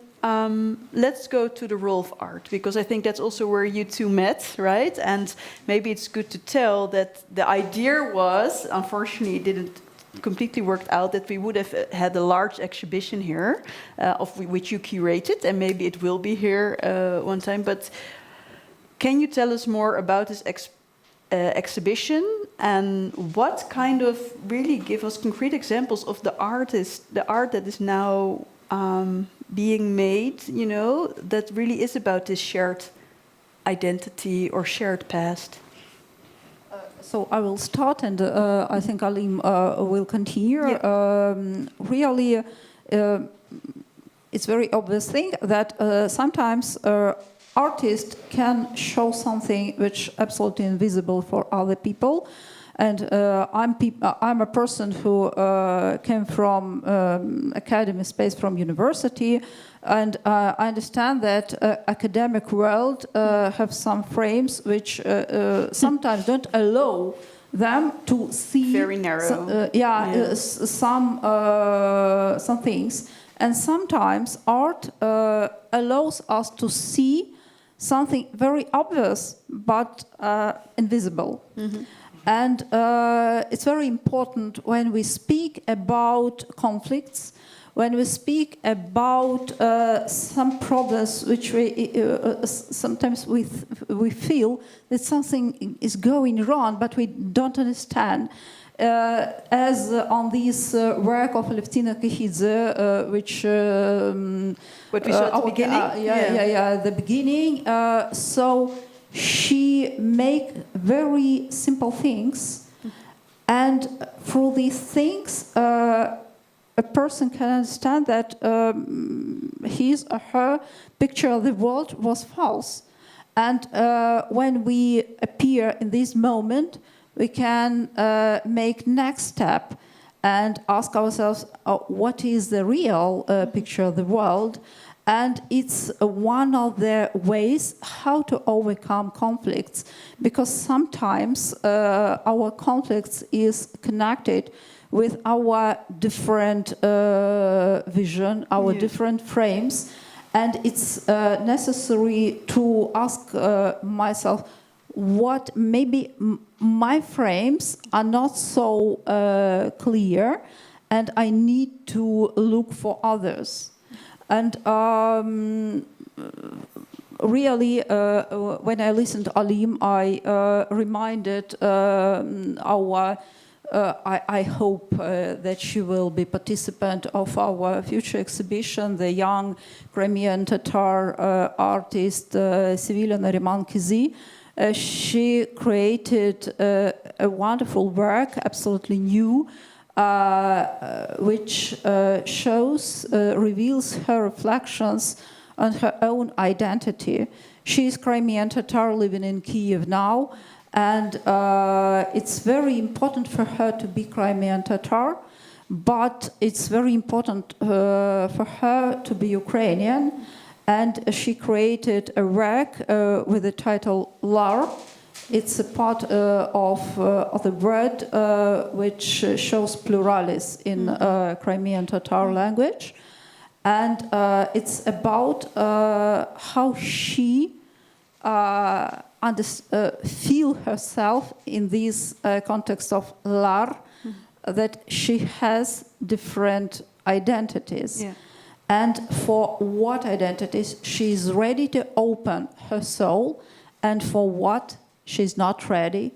let's go to the role of art, because I think that's also where you two met, right? And maybe it's good to tell that the idea was, unfortunately, it didn't completely worked out, that we would have had a large exhibition here, of which you curated, and maybe it will be here one time. But can you tell us more about this exhibition, and what kind of, really give us concrete examples of the art that is now being made, you know, that really is about this shared identity or shared past? So I will start, and I think Alim will continue. Yeah. Really, it's very obvious thing that sometimes artists can show something which absolutely invisible for other people. And I'm a person who came from academic space, from university, and I understand that academic world have some frames which sometimes don't allow them to see very narrow. Some things, and sometimes art allows us to see something very obvious but invisible. Mm-hmm. And it's very important when we speak about conflicts, when we speak about some problems which we sometimes we feel that something is going wrong, but we don't understand. As on this work of Alevtina Kihidze, which what we saw at the beginning, the beginning. So she make very simple things, and through these things, a person can understand that his or her picture of the world was false. And when we appear in this moment, we can make next step and ask ourselves, what is the real picture of the world? And it's one of the ways how to overcome conflicts, because sometimes our conflicts is connected with our different vision, our different frames, and it's necessary to ask myself, what maybe my frames are not so clear, and I need to look for others. And really, when I listened to Alim, I reminded I hope that she will be participant of our future exhibition, the young Crimean Tatar artist Sevilla Nariman Kizi. She created a wonderful work, absolutely new, which reveals her reflections on her own identity. She is Crimean Tatar living in Kiev now, and it's very important for her to be Crimean Tatar, but it's very important for her to be Ukrainian. And she created a work with the title Lar. It's a part of the word which shows pluralis in Crimean Tatar language. And it's about how she feel herself in this context of Lar, that she has different identities. Yeah. And for what identities she is ready to open her soul, and for what she's not ready.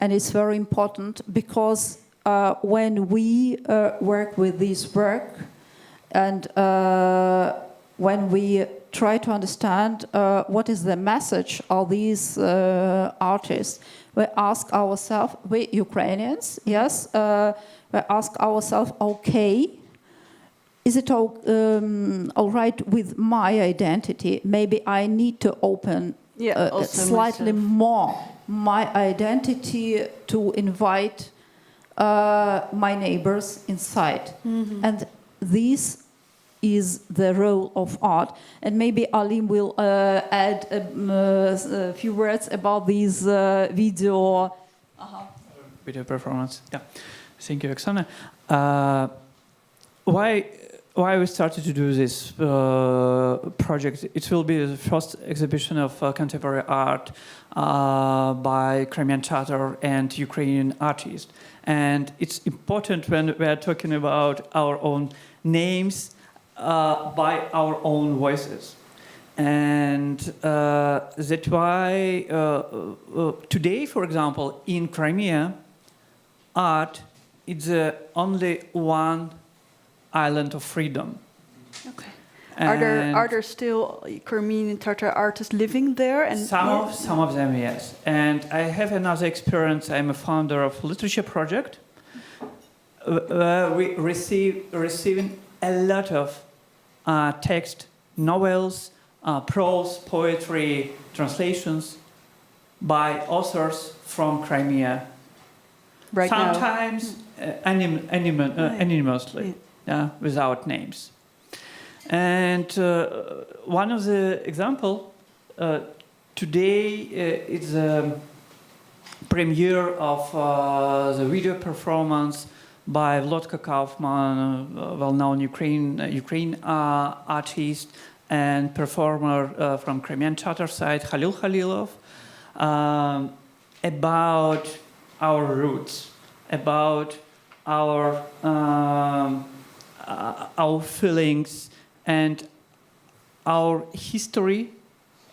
And it's very important, because when we work with this work, and when we try to understand what is the message of these artists, we ask ourselves, we Ukrainians, yes, we ask ourselves, okay, is it all right with my identity? Maybe I need to open slightly more my identity to invite my neighbors inside. Mm-hmm. And this is the role of art. And maybe Alim will add a few words about this video. Video performance. Yeah, thank you, Oksana. Why we started to do this project? It will be the first exhibition of contemporary art by Crimean Tatar and Ukrainian artists. And it's important when we are talking about our own names by our own voices. And that's why today, for example, in Crimea, art is only one island of freedom. Okay. Are there still Crimean Tatar artists living there? And some of them, yes. And I have another experience. I'm a founder of literature project. We receiving a lot of text, novels, prose, poetry, translations by authors from Crimea. Right Sometimes anonymously, without names. And one of the example today is a premiere of the video performance by Vlodka Kaufman, well-known Ukrainian artist and performer from Crimean Tatar side, Khalil Khalilov, about our roots, about our feelings and our history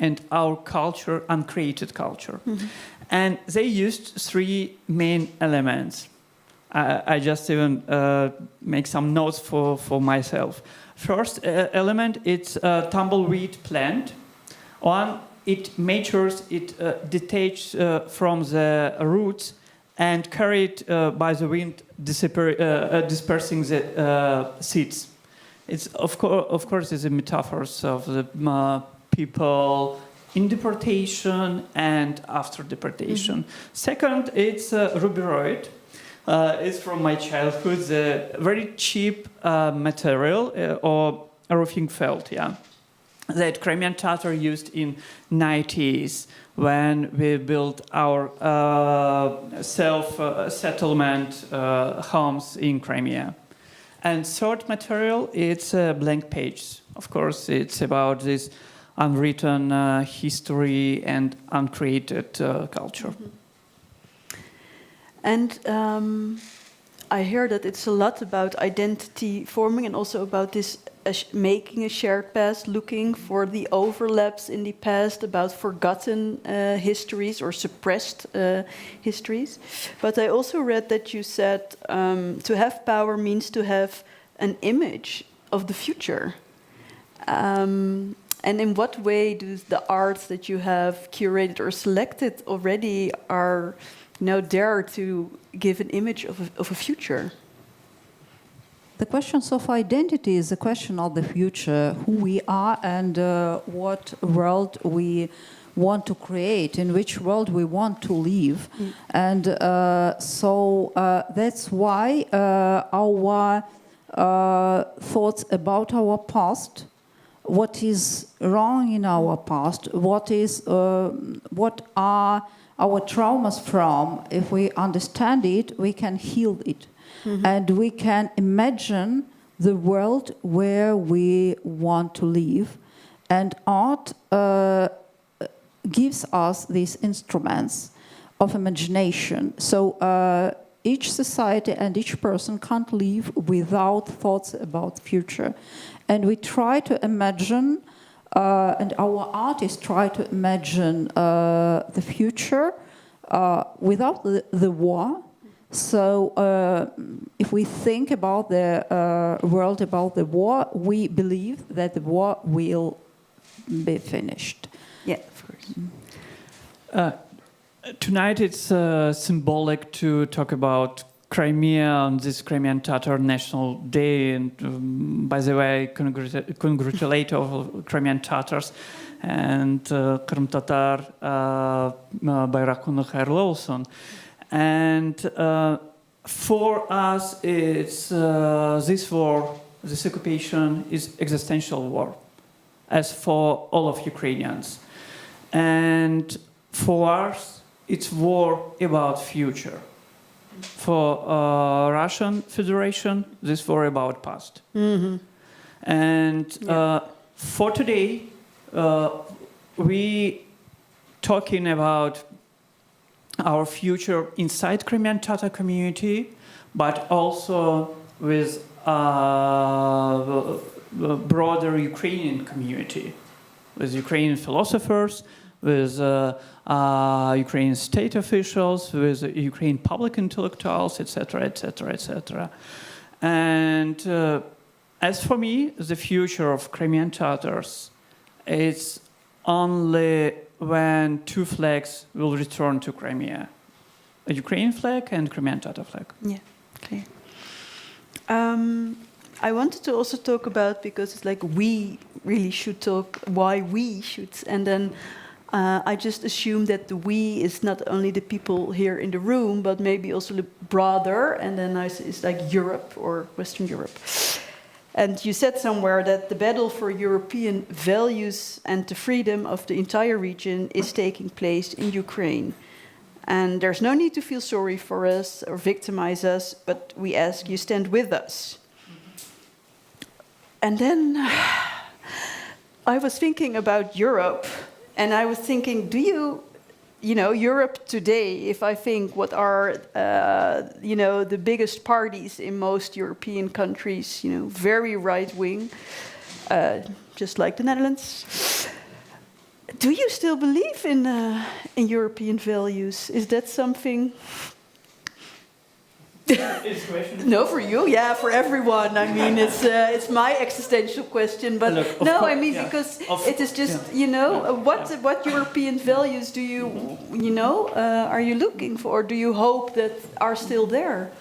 and our culture, uncreated culture. Mm-hmm. And they used three main elements. I just even make some notes for myself. First element, it's a tumbleweed plant. One, it matures, it detaches from the roots and carried by the wind, dispersing the seeds. It's of course, it's a metaphors of the people in deportation and after deportation. Mm-hmm. Second, it's ruberoid. It's from my childhood, the very cheap material or roofing felt, that Crimean Tatar used in 90s when we built our self-settlement homes in Crimea. And third material, it's blank pages. Of course, it's about this unwritten history and uncreated culture. Mm-hmm. And I hear that it's a lot about identity forming and also about this making a shared past, looking for the overlaps in the past, about forgotten histories or suppressed histories. But I also read that you said to have power means to have an image of the future. And in what way do the arts that you have curated or selected already are dare to give an image of a future? The questions of identity is a question of the future, who we are and what world we want to create, in which world we want to live. Mm. And so that's why our thoughts about our past, what is wrong in our past, what are our traumas from, if we understand it, we can heal it. Mm-hmm. And we can imagine the world where we want to live. And art gives us these instruments of imagination. So each society and each person can't live without thoughts about the future. And we try to imagine and our artists try to imagine the future without the war. So if we think about the world about the war, we believe that the war will be finished. Yeah, of course. Tonight it's symbolic to talk about Crimea on this Crimean Tatar National Day, and by the way, congratulate all Crimean Tatars and Krim Tatar Bayrakunu Khairli olsun. And for us, it's this war this occupation is existential war, as for all of Ukrainians. And for us, it's war about future. For Russian Federation, this war about past. Mm-hmm. And for today, we talking about our future inside Crimean Tatar community, but also with the broader Ukrainian community, with Ukrainian philosophers, with Ukrainian state officials, with Ukrainian public intellectuals, etc., etc., etc. And as for me, the future of Crimean Tatars is only when two flags will return to Crimea, a Ukrainian flag and Crimean Tatar flag. Yeah, clear. I wanted to also talk about, because it's like we really should talk, why we should, and then I just assume that the we is not only the people here in the room, but maybe also the broader, and then it's like Europe or Western Europe. And you said somewhere that the battle for European values and the freedom of the entire region is taking place in Ukraine. And there's no need to feel sorry for us or victimize us, but we ask you stand with us. And then I was thinking about Europe, and I was thinking, do you know, Europe today, if I think what are, you know, the biggest parties in most European countries, you know, very right-wing, just like the Netherlands. Do you still believe in European values? Is that something? No, for you, yeah, for everyone. I mean, it's my existential question, but look, no, course, I mean, yeah. because it is just, you know, what European values do you know, are you looking for? Or do you hope that are still there?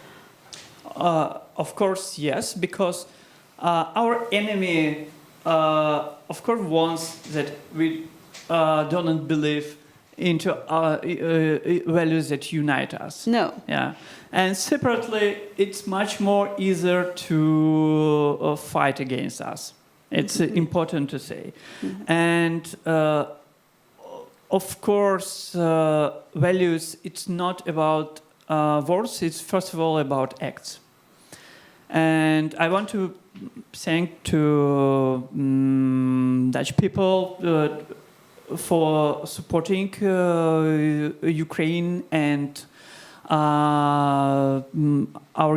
Of course, yes, because our enemy, of course, wants that we don't believe into values that unite us. No. Yeah. And separately, it's much more easier to fight against us. It's important to say. Mm-hmm. And of course, values, it's not about words, it's first of all about acts. And I want to thank to Dutch people for supporting Ukraine and our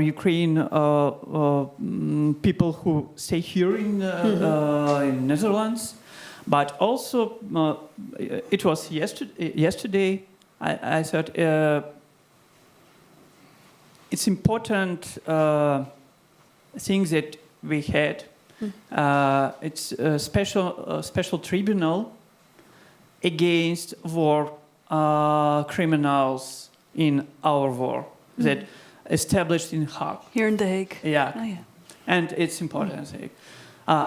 Ukraine people who stay here in Netherlands, but also it was yesterday. I thought it's important things that we had. It's a special tribunal against war criminals in our war that established in Hague. Here in The Hague. Yeah. Oh, yeah. And it's important.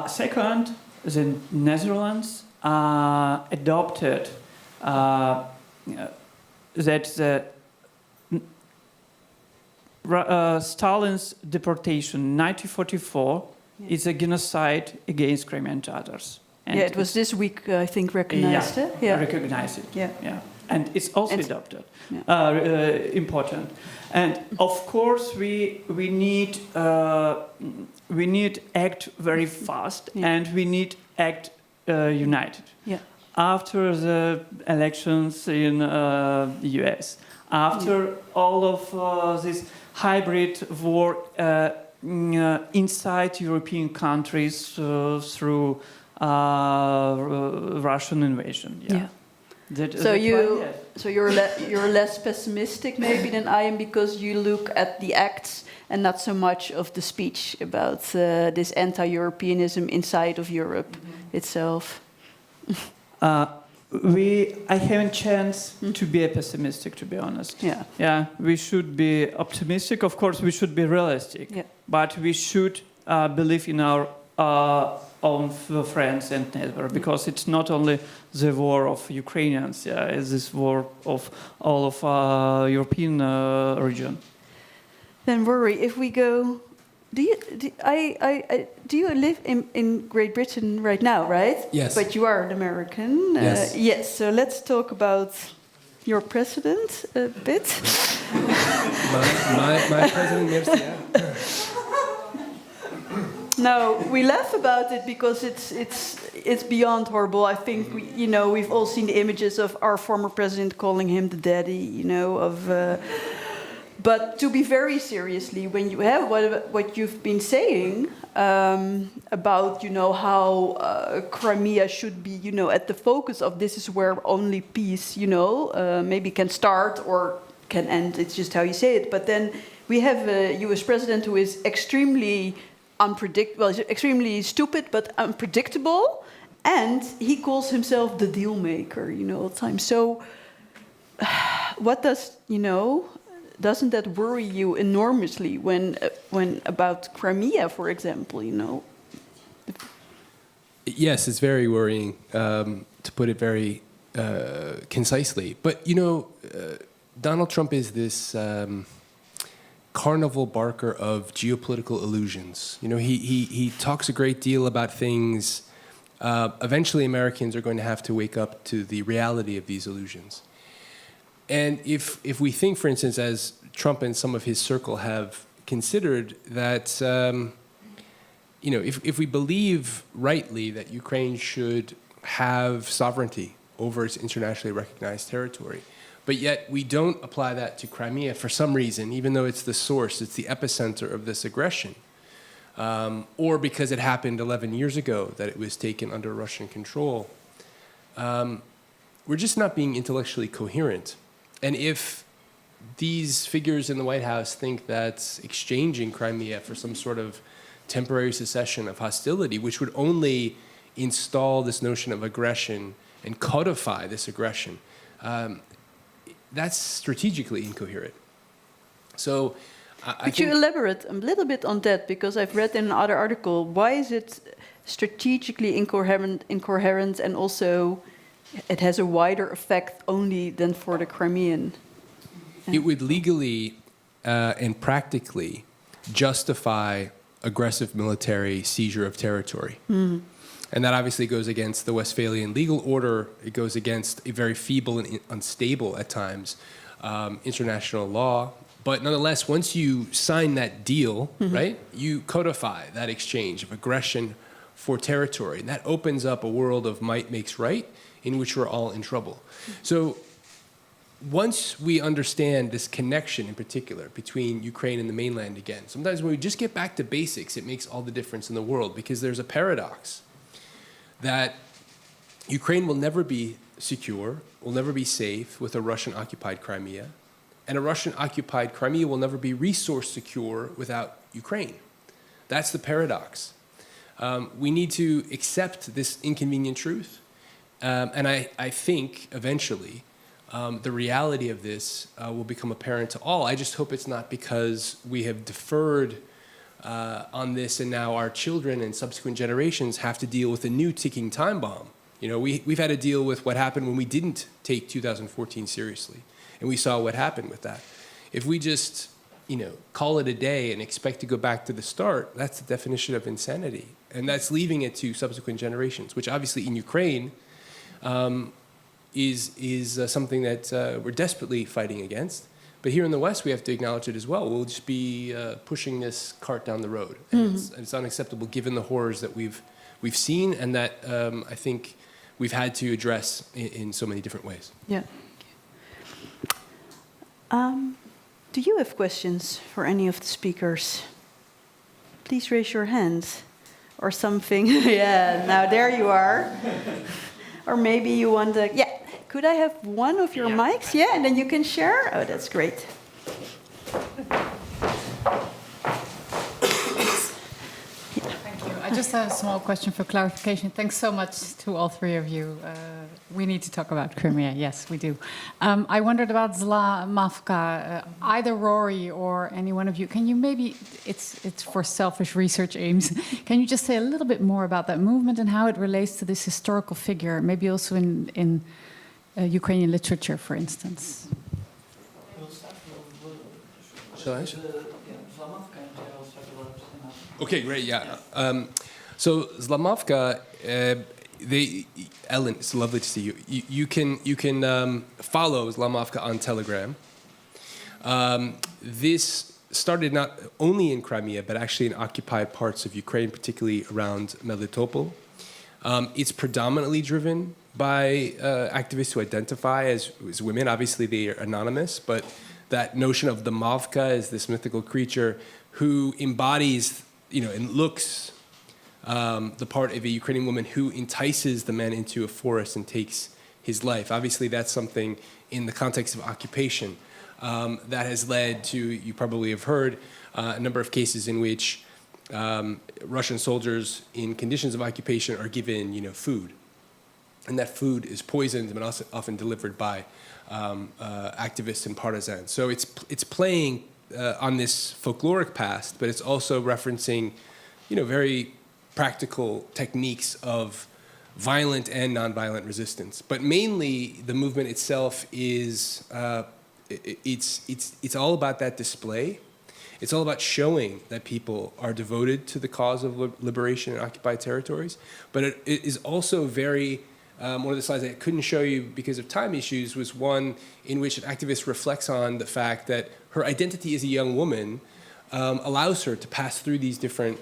Second, the Netherlands adopted that Stalin's deportation, 1944, is a genocide against Crimean Tatars. And yeah, it was this week, I think, recognized. Yeah, recognized it. Yeah. Yeah. And it's also adopted. Yeah. Important. And of course, we need act very fast, and we need act united. Yeah. After the elections in the US, after all of this hybrid war inside European countries through Russian invasion. Yeah. So you're less pessimistic maybe than I am, because you look at the acts and not so much of the speech about this anti-Europeanism inside of Europe itself. I haven't chance to be pessimistic, to be honest. Yeah. Yeah, we should be optimistic. Of course, we should be realistic. Yeah. But we should believe in our own friends and neighbors, because it's not only the war of Ukrainians. Yeah, it's this war of all of European region. Then, Rory, if we go do you live in Great Britain right now, right? Yes. But you are an American. Yes. Yes. So let's talk about your president a bit. my president, merci. No, we laugh about it because it's beyond horrible. I think we've all seen the images of our former president calling him the daddy. But to be very seriously, when you have what you've been saying about how Crimea should be at the focus of this is where only peace maybe can start or can end. It's just how you say it. But then we have a U.S. president who is extremely unpredictable. Well, he's extremely stupid but unpredictable, and he calls himself the deal maker. All the time. So, what does Doesn't that worry you enormously when about Crimea, for example? Yes, it's very worrying, to put it very concisely. But Donald Trump is this carnival barker of geopolitical illusions. He talks a great deal about things. Eventually, Americans are going to have to wake up to the reality of these illusions. And if we think, for instance, as Trump and some of his circle have considered, that if we believe rightly that Ukraine should have sovereignty over its internationally recognized territory, but yet we don't apply that to Crimea for some reason, even though it's the source, it's the epicenter of this aggression, or because it happened 11 years ago that it was taken under Russian control, we're just not being intellectually coherent. And if these figures in the White House think that exchanging Crimea for some sort of temporary cessation of hostility, which would only install this notion of aggression and codify this aggression, that's strategically incoherent. So Could you elaborate a little bit on that? Because I've read in another article, why is it strategically incoherent and also it has a wider effect only than for the Crimean? It would legally and practically justify aggressive military seizure of territory. Mm. And that obviously goes against the Westphalian legal order. It goes against a very feeble and unstable, at times, international law. But nonetheless, once you sign that deal, mm-hmm. right, you codify that exchange of aggression for territory. And that opens up a world of might makes right, in which we're all in trouble. So once we understand this connection in particular between Ukraine and the mainland again, sometimes when we just get back to basics, it makes all the difference in the world, because there's a paradox that Ukraine will never be secure, will never be safe with a Russian-occupied Crimea, and a Russian-occupied Crimea will never be resource secure without Ukraine. That's the paradox. We need to accept this inconvenient truth. And I think eventually the reality of this will become apparent to all. I just hope it's not because we have deferred on this and now our children and subsequent generations have to deal with a new ticking time bomb. We've had to deal with what happened when we didn't take 2014 seriously. And we saw what happened with that. If we just, call it a day and expect to go back to the start, that's the definition of insanity. And that's leaving it to subsequent generations, which obviously in Ukraine is something that we're desperately fighting against. But here in the West, we have to acknowledge it as well. We'll just be pushing this cart down the road. And mm-hmm. it's unacceptable given the horrors that we've seen and that I think we've had to address in so many different ways. Yeah. Do you have questions for any of the speakers? Please raise your hand or something. Yeah, now there you are. Or maybe you want to... Yeah, could I have one of your mics? Yeah, and then you can share? Oh, that's great. I just have a small question for clarification. Thanks so much to all three of you. We need to talk about Crimea. Yes, we do. I wondered about Zlamavka. Either Rory or any one of you, can you maybe, it's for selfish research aims, can you just say a little bit more about that movement and how it relates to this historical figure, maybe also in Ukrainian literature, for instance? Shall I? Okay, great, yeah. So Zlamovka, Ellen, it's lovely to see you. You can follow Zlamovka on Telegram. This started not only in Crimea, but actually in occupied parts of Ukraine, particularly around Melitopol. It's predominantly driven by activists who identify as women. Obviously, they are anonymous, but that notion of the Mavka as this mythical creature who embodies, and looks the part of a Ukrainian woman who entices the man into a forest and takes his life. Obviously, that's something in the context of occupation that has led to, you probably have heard, a number of cases in which Russian soldiers in conditions of occupation are given, food. And that food is poisoned and also often delivered by activists and partisans. So it's playing on this folkloric past, but it's also referencing, very practical techniques of violent and nonviolent resistance. But mainly, the movement itself is it's all about that display. It's all about showing that people are devoted to the cause of liberation in occupied territories. But it is also very, one of the slides I couldn't show you because of time issues was one in which an activist reflects on the fact that her identity as a young woman allows her to pass through these different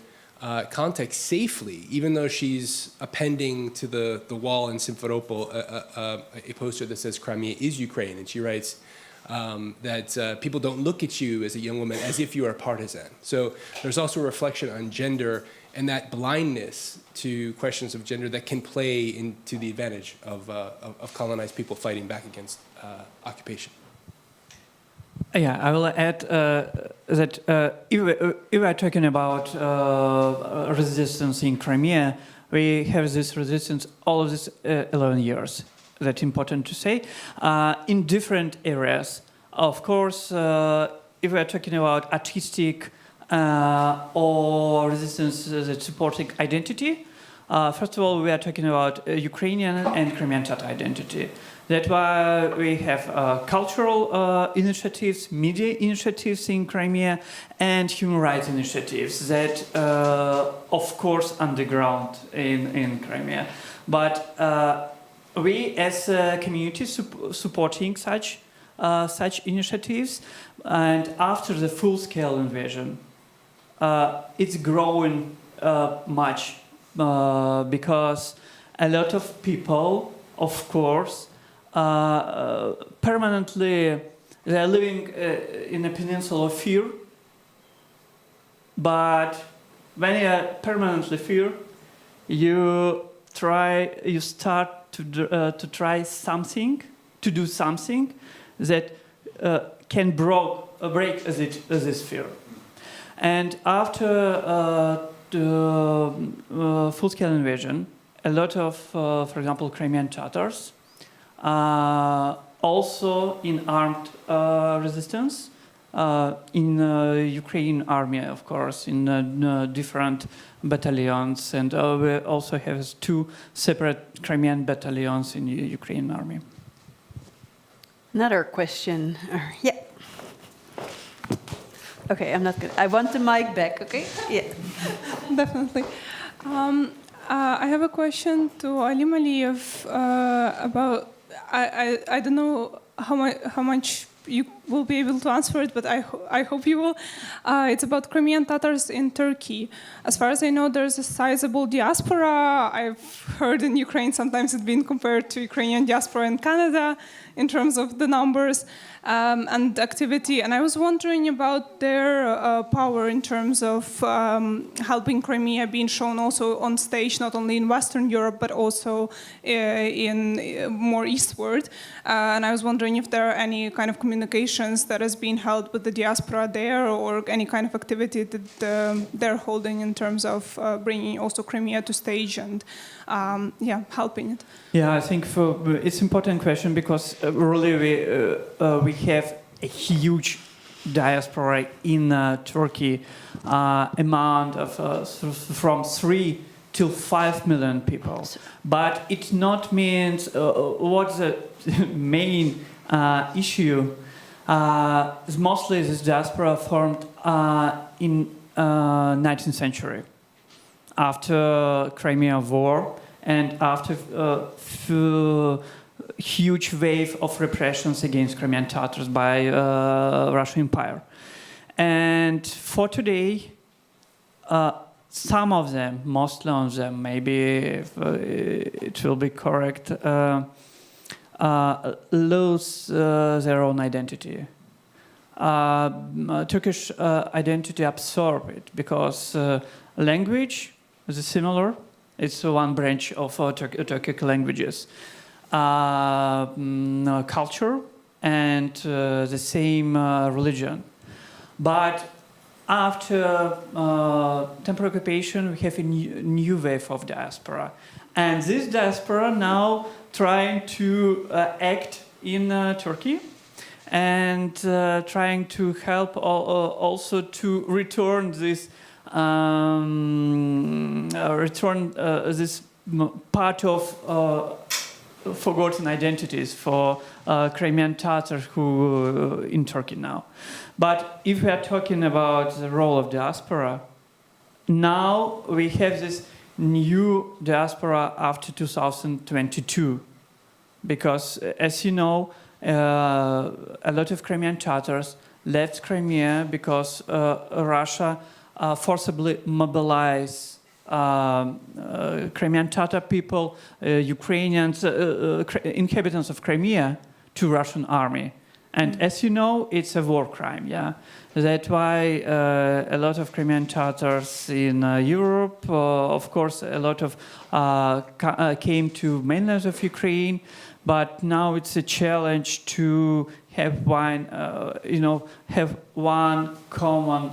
contexts safely, even though she's appending to the wall in Simferopol a poster that says Crimea is Ukraine. And she writes, that people don't look at you as a young woman as if you are a partisan. So there's also a reflection on gender and that blindness to questions of gender that can play into the advantage of colonized people fighting back against occupation. Yeah, I will add that if we are talking about resistance in Crimea, we have this resistance all of this 11 years. That's important to say, in different areas. Of course, if we are talking about artistic or resistance that's supporting identity, first of all, we are talking about Ukrainian and Crimean Tatar identity. That's why we have cultural initiatives, media initiatives in Crimea, and human rights initiatives that, of course, underground in Crimea. But we, as a community, supporting such initiatives, and after the full-scale invasion, it's growing much because a lot of people, of course, permanently they are living in a peninsula of fear. But when you are permanently fear, you start to try something, to do something that can break this fear. And after the full-scale invasion, a lot of, for example, Crimean Tatars, also in armed resistance, in Ukrainian army, of course, in different battalions, and we also have 2 separate Crimean battalions in the Ukrainian army. Another question. Yeah. Okay, I'm not good. I want the mic back, okay? Yeah. Definitely. I have a question to Alim Aliev about, I don't know how much you will be able to answer it, but I hope you will. It's about Crimean Tatars in Turkey. As far as I know, there's a sizable diaspora. I've heard in Ukraine sometimes it's been compared to Ukrainian diaspora in Canada in terms of the numbers and activity. And I was wondering about their power in terms of helping Crimea being shown also on stage, not only in Western Europe, but also in more eastward. And I was wondering if there are any kind of communications that has been held with the diaspora there, or any kind of activity that they're holding in terms of bringing also Crimea to stage and helping it. Yeah, I think it's an important question because really we have a huge diaspora in Turkey, amount of from 3 to 5 million people. But it not means what's the main issue is mostly this diaspora formed in 19th century, after Crimea War and after huge wave of repressions against Crimean Tatars by Russian Empire. And for today, some of them, mostly of them, maybe it will be correct, lose their own identity. Turkish identity absorb it because language is similar. It's one branch of Turkic languages. Culture and the same religion. But after temporary occupation, we have a new wave of diaspora. And this diaspora now trying to act in Turkey and trying to help also to return this this part of forgotten identities for Crimean Tatars who in Turkey now. But if we are talking about the role of diaspora, now we have this new diaspora after 2022, because as you know, a lot of Crimean Tatars left Crimea because Russia forcibly mobilized Crimean Tatar people, Ukrainians, inhabitants of Crimea to Russian army. And as you know, it's a war crime, yeah. That's why a lot of Crimean Tatars in Europe, of course, a lot of came to mainland of Ukraine, but now it's a challenge to have one, have one common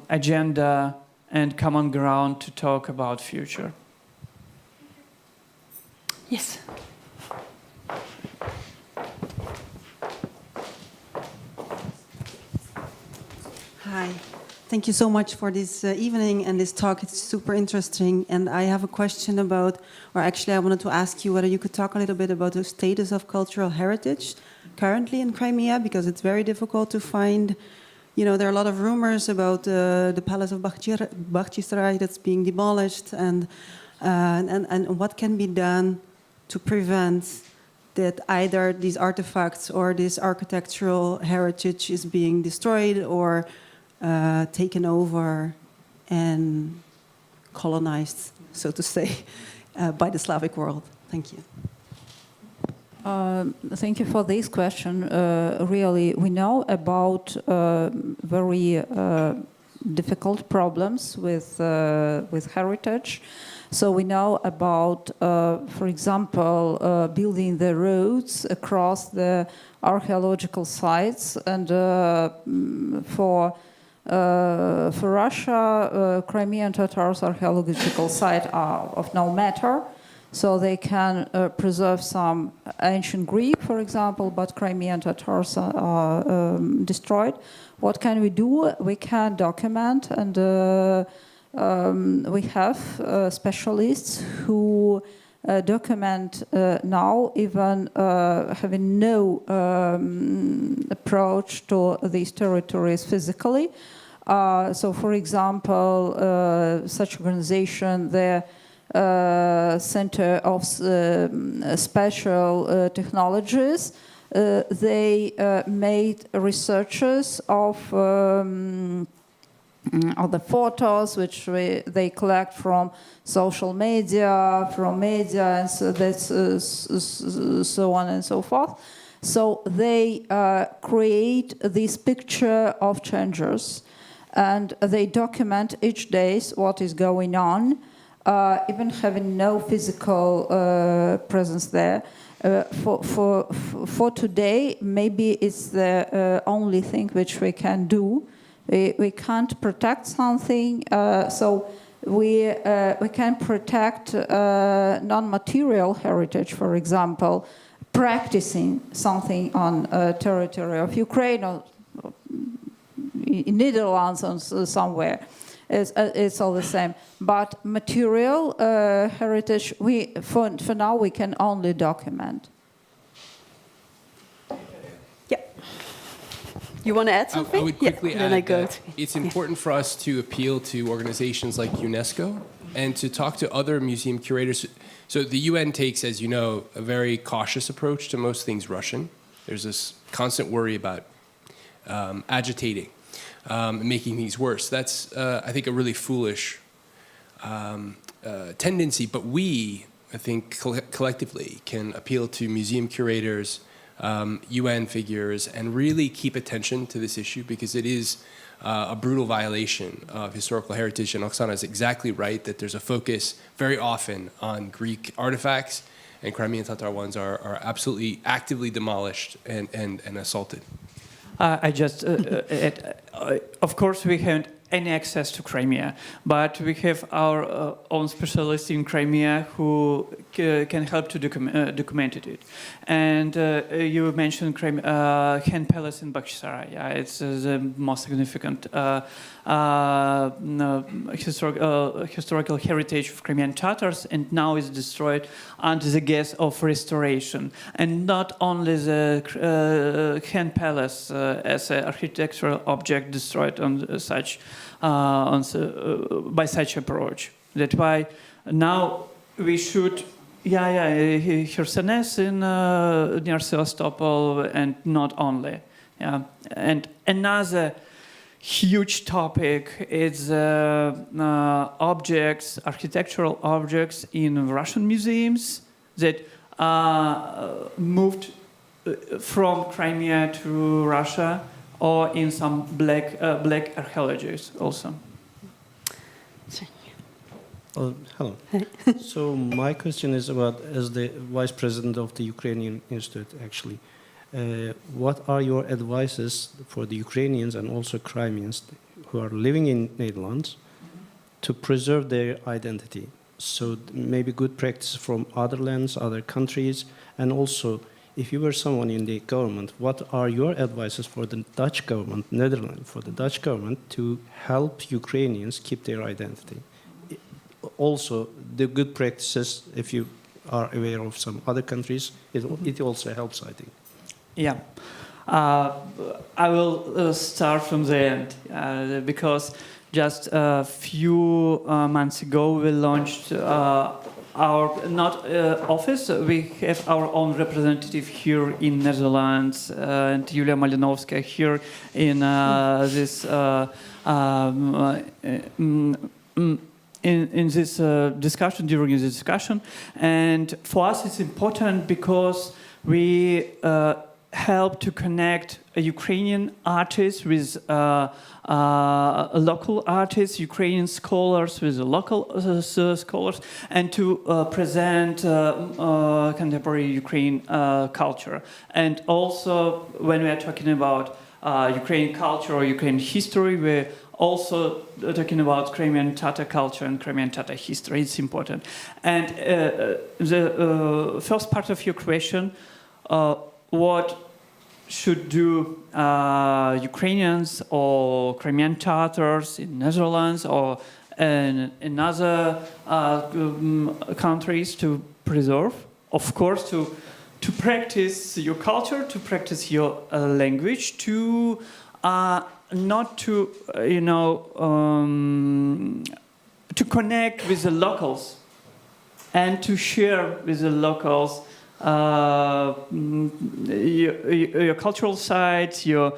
agenda and common ground to talk about future. Yes. Hi. Thank you so much for this evening and this talk. It's super interesting. And I have a question about, or actually I wanted to ask you whether you could talk a little bit about the status of cultural heritage currently in Crimea, because it's very difficult to find. There are a lot of rumors about the palace of Bakhchisarai that's being demolished, and what can be done to prevent that either these artifacts or this architectural heritage is being destroyed or taken over and colonized, so to say, by the Slavic world. Thank you. Thank you for this question. Really, we know about very difficult problems with heritage. So we know about, for example, building the roads across the archaeological sites, and for Russia, Crimean Tatars archaeological sites are of no matter. So they can preserve some ancient Greek, for example, but Crimean Tatars are destroyed. What can we do? We can document, and we have specialists who document now, even having no approach to these territories physically. So, for example, such organization, the Center of Special Technologies, they made researches of the photos which they collect from social media, from media, and so that's so on and so forth. So they create this picture of changes, and they document each day what is going on. Even having no physical presence there. For today, maybe it's the only thing which we can do. We can't protect something, so we can protect non-material heritage, for example, practicing something on territory of Ukraine or in Netherlands or somewhere. It's all the same. But material heritage, for now, we can only document. Yeah. You want to add something? I would quickly then I add go that it's important for us to appeal to organizations like UNESCO and to talk to other museum curators. So the UN takes, as you know, a very cautious approach to most things Russian. There's this constant worry about agitating, making things worse. That's, I think, a really foolish tendency. But we, I think, collectively can appeal to museum curators, UN figures, and really keep attention to this issue because it is a brutal violation of historical heritage. And Oksana is exactly right that there's a focus very often on Greek artifacts, and Crimean Tatar ones are absolutely actively demolished and assaulted. Of course, we haven't any access to Crimea, but we have our own specialists in Crimea who can help to document it. And you mentioned Hen Palace in Bakhchisarai. Yeah, it's the most significant historical heritage of Crimean Tatars, and now is destroyed under the guise of restoration. And not only the Hen Palace as an architectural object destroyed on such by such approach. That's why now we should, Khersones in near Sevastopol, and not only. Yeah, and another huge topic is objects, architectural objects in Russian museums that moved from Crimea to Russia, or in some black archaeologies also. Hello. So my question is about, as the Vice President of the Ukrainian Institute, actually, what are your advices for the Ukrainians and also Crimeans who are living in Netherlands to preserve their identity? So maybe good practice from other lands, other countries, and also, if you were someone in the government, what are your advices for the Dutch government, Netherlands, for the Dutch government to help Ukrainians keep their identity? Also, the good practices, if you are aware of some other countries, it also helps, I think. Yeah. I will start from the end, because just a few months ago we launched our office. We have our own representative here in Netherlands, and Julia Malinovska here in this in this discussion, during this discussion. And for us it's important because we help to connect Ukrainian artists with local artists, Ukrainian scholars with local scholars, and to present contemporary Ukrainian culture. And also, when we are talking about Ukrainian culture or Ukrainian history, we're also talking about Crimean Tatar culture and Crimean Tatar history. It's important. And the first part of your question, what should do Ukrainians or Crimean Tatars in Netherlands or in other countries to preserve? Of course, to practice your culture, to practice your language, to not to to connect with the locals and to share with the locals your cultural sites, your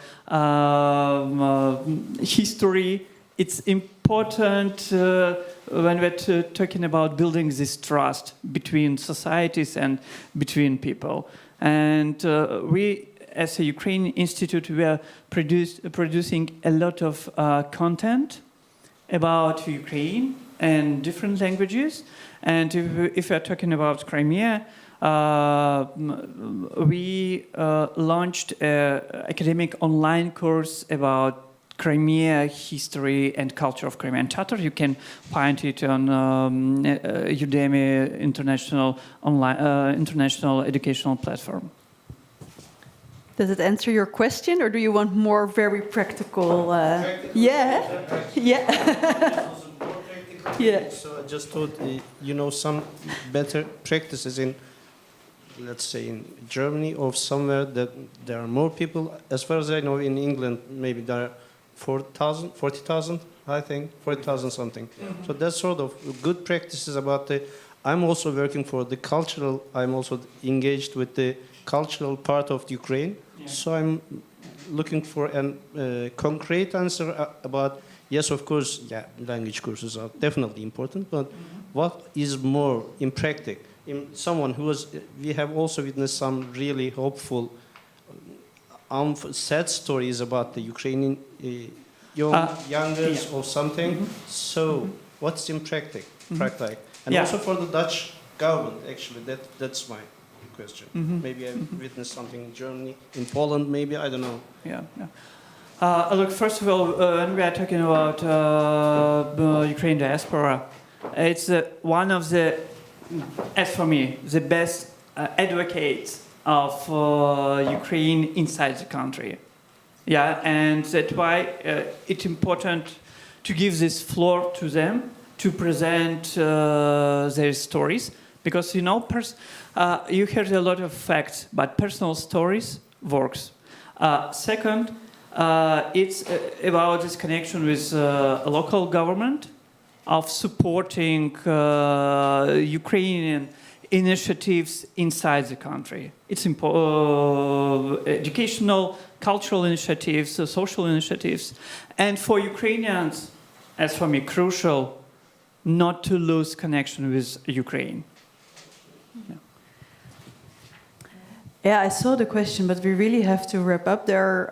history. It's important when we're talking about building this trust between societies and between people. And we, as a Ukrainian Institute, we are producing a lot of content about Ukraine and different languages. And if we're talking about Crimea, we launched an academic online course about Crimea history and culture of Crimean Tatar. You can find it on Udemy international educational platform. Does it answer your question, or do you want more very practical? Yeah. So I just thought, some better practices in let's say in Germany or somewhere, that there are more people. As far as I know, in England, maybe there are 40,000, I think, 40,000 something. So that's sort of good practices about the. I'm also working for the cultural. I'm also engaged with the cultural part of Ukraine. Yeah. So I'm looking for a concrete answer about. Yes, of course, yeah, language courses are definitely important, but what is more in practice? In someone who was, we have also witnessed some really hopeful, sad stories about the Ukrainian youngers or something. So, what's in practice? And also for the Dutch government, actually, that's my question. Maybe I witnessed something in Germany, in Poland, maybe, I don't know. Yeah. Look, first of all, when we are talking about Ukrainian diaspora, it's one of the, as for me, the best advocates of Ukraine inside the country. Yeah, and that's why it's important to give this floor to them to present their stories, because you heard a lot of facts, but personal stories works. Second, it's about this connection with local government, of supporting Ukrainian initiatives inside the country. It's educational, cultural initiatives, social initiatives. And for Ukrainians, as for me, crucial not to lose connection with Ukraine. Yeah, I saw the question, but we really have to wrap up there.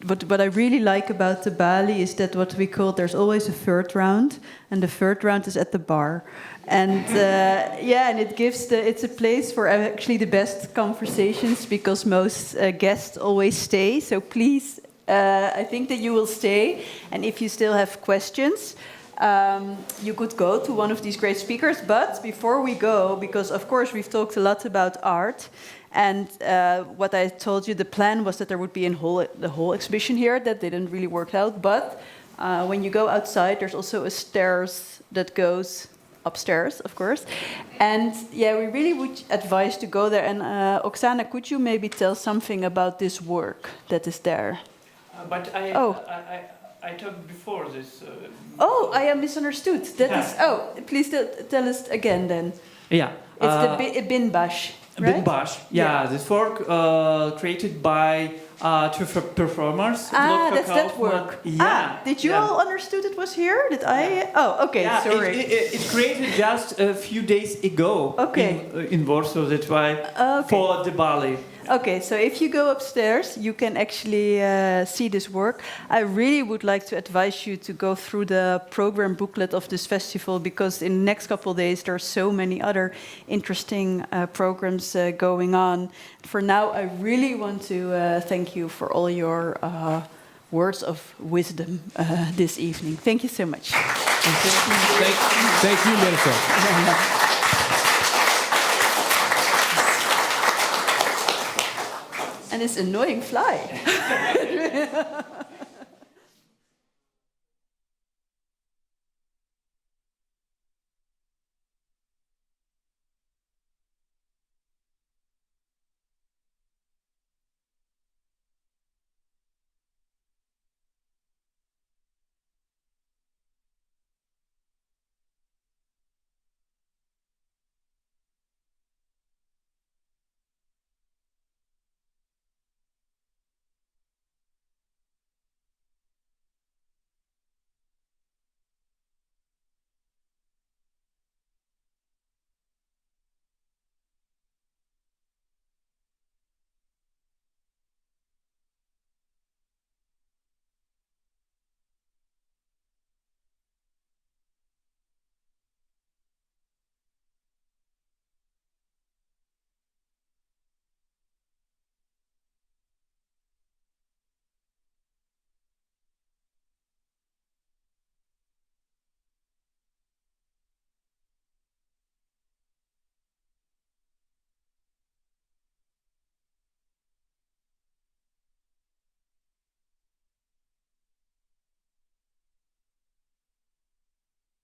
What I really like about the Balie is that what we call, there's always a third round, and the third round is at the bar. And and it gives it's a place for actually the best conversations, because most guests always stay. So please, I think that you will stay. And if you still have questions, you could go to one of these great speakers. But before we go, because of course we've talked a lot about art, and what I told you, the plan was that there would be the whole exhibition here. That didn't really work out. But when you go outside, there's also a stairs that goes upstairs, of course. And yeah, we really would advise to go there. And Oksana, could you maybe tell something about this work that is there? But I talked before this. I am misunderstood. Please tell us again then. Yeah. It's the bin bash. Right? Bin bash. Yeah, this work created by two performers. That's that work. Yeah. Did you all understood it was here? Did I? Oh, okay. Yeah, sorry. It created just a few days ago. Okay. In Warsaw. That's why for the Balie. Okay, so if you go upstairs, you can actually see this work. I really would like to advise you to go through the program booklet of this festival, because in the next couple of days there are so many other interesting programs going on. For now, I really want to thank you for all your words of wisdom this evening. Thank you so much. Thank you, Mirko. And this annoying fly.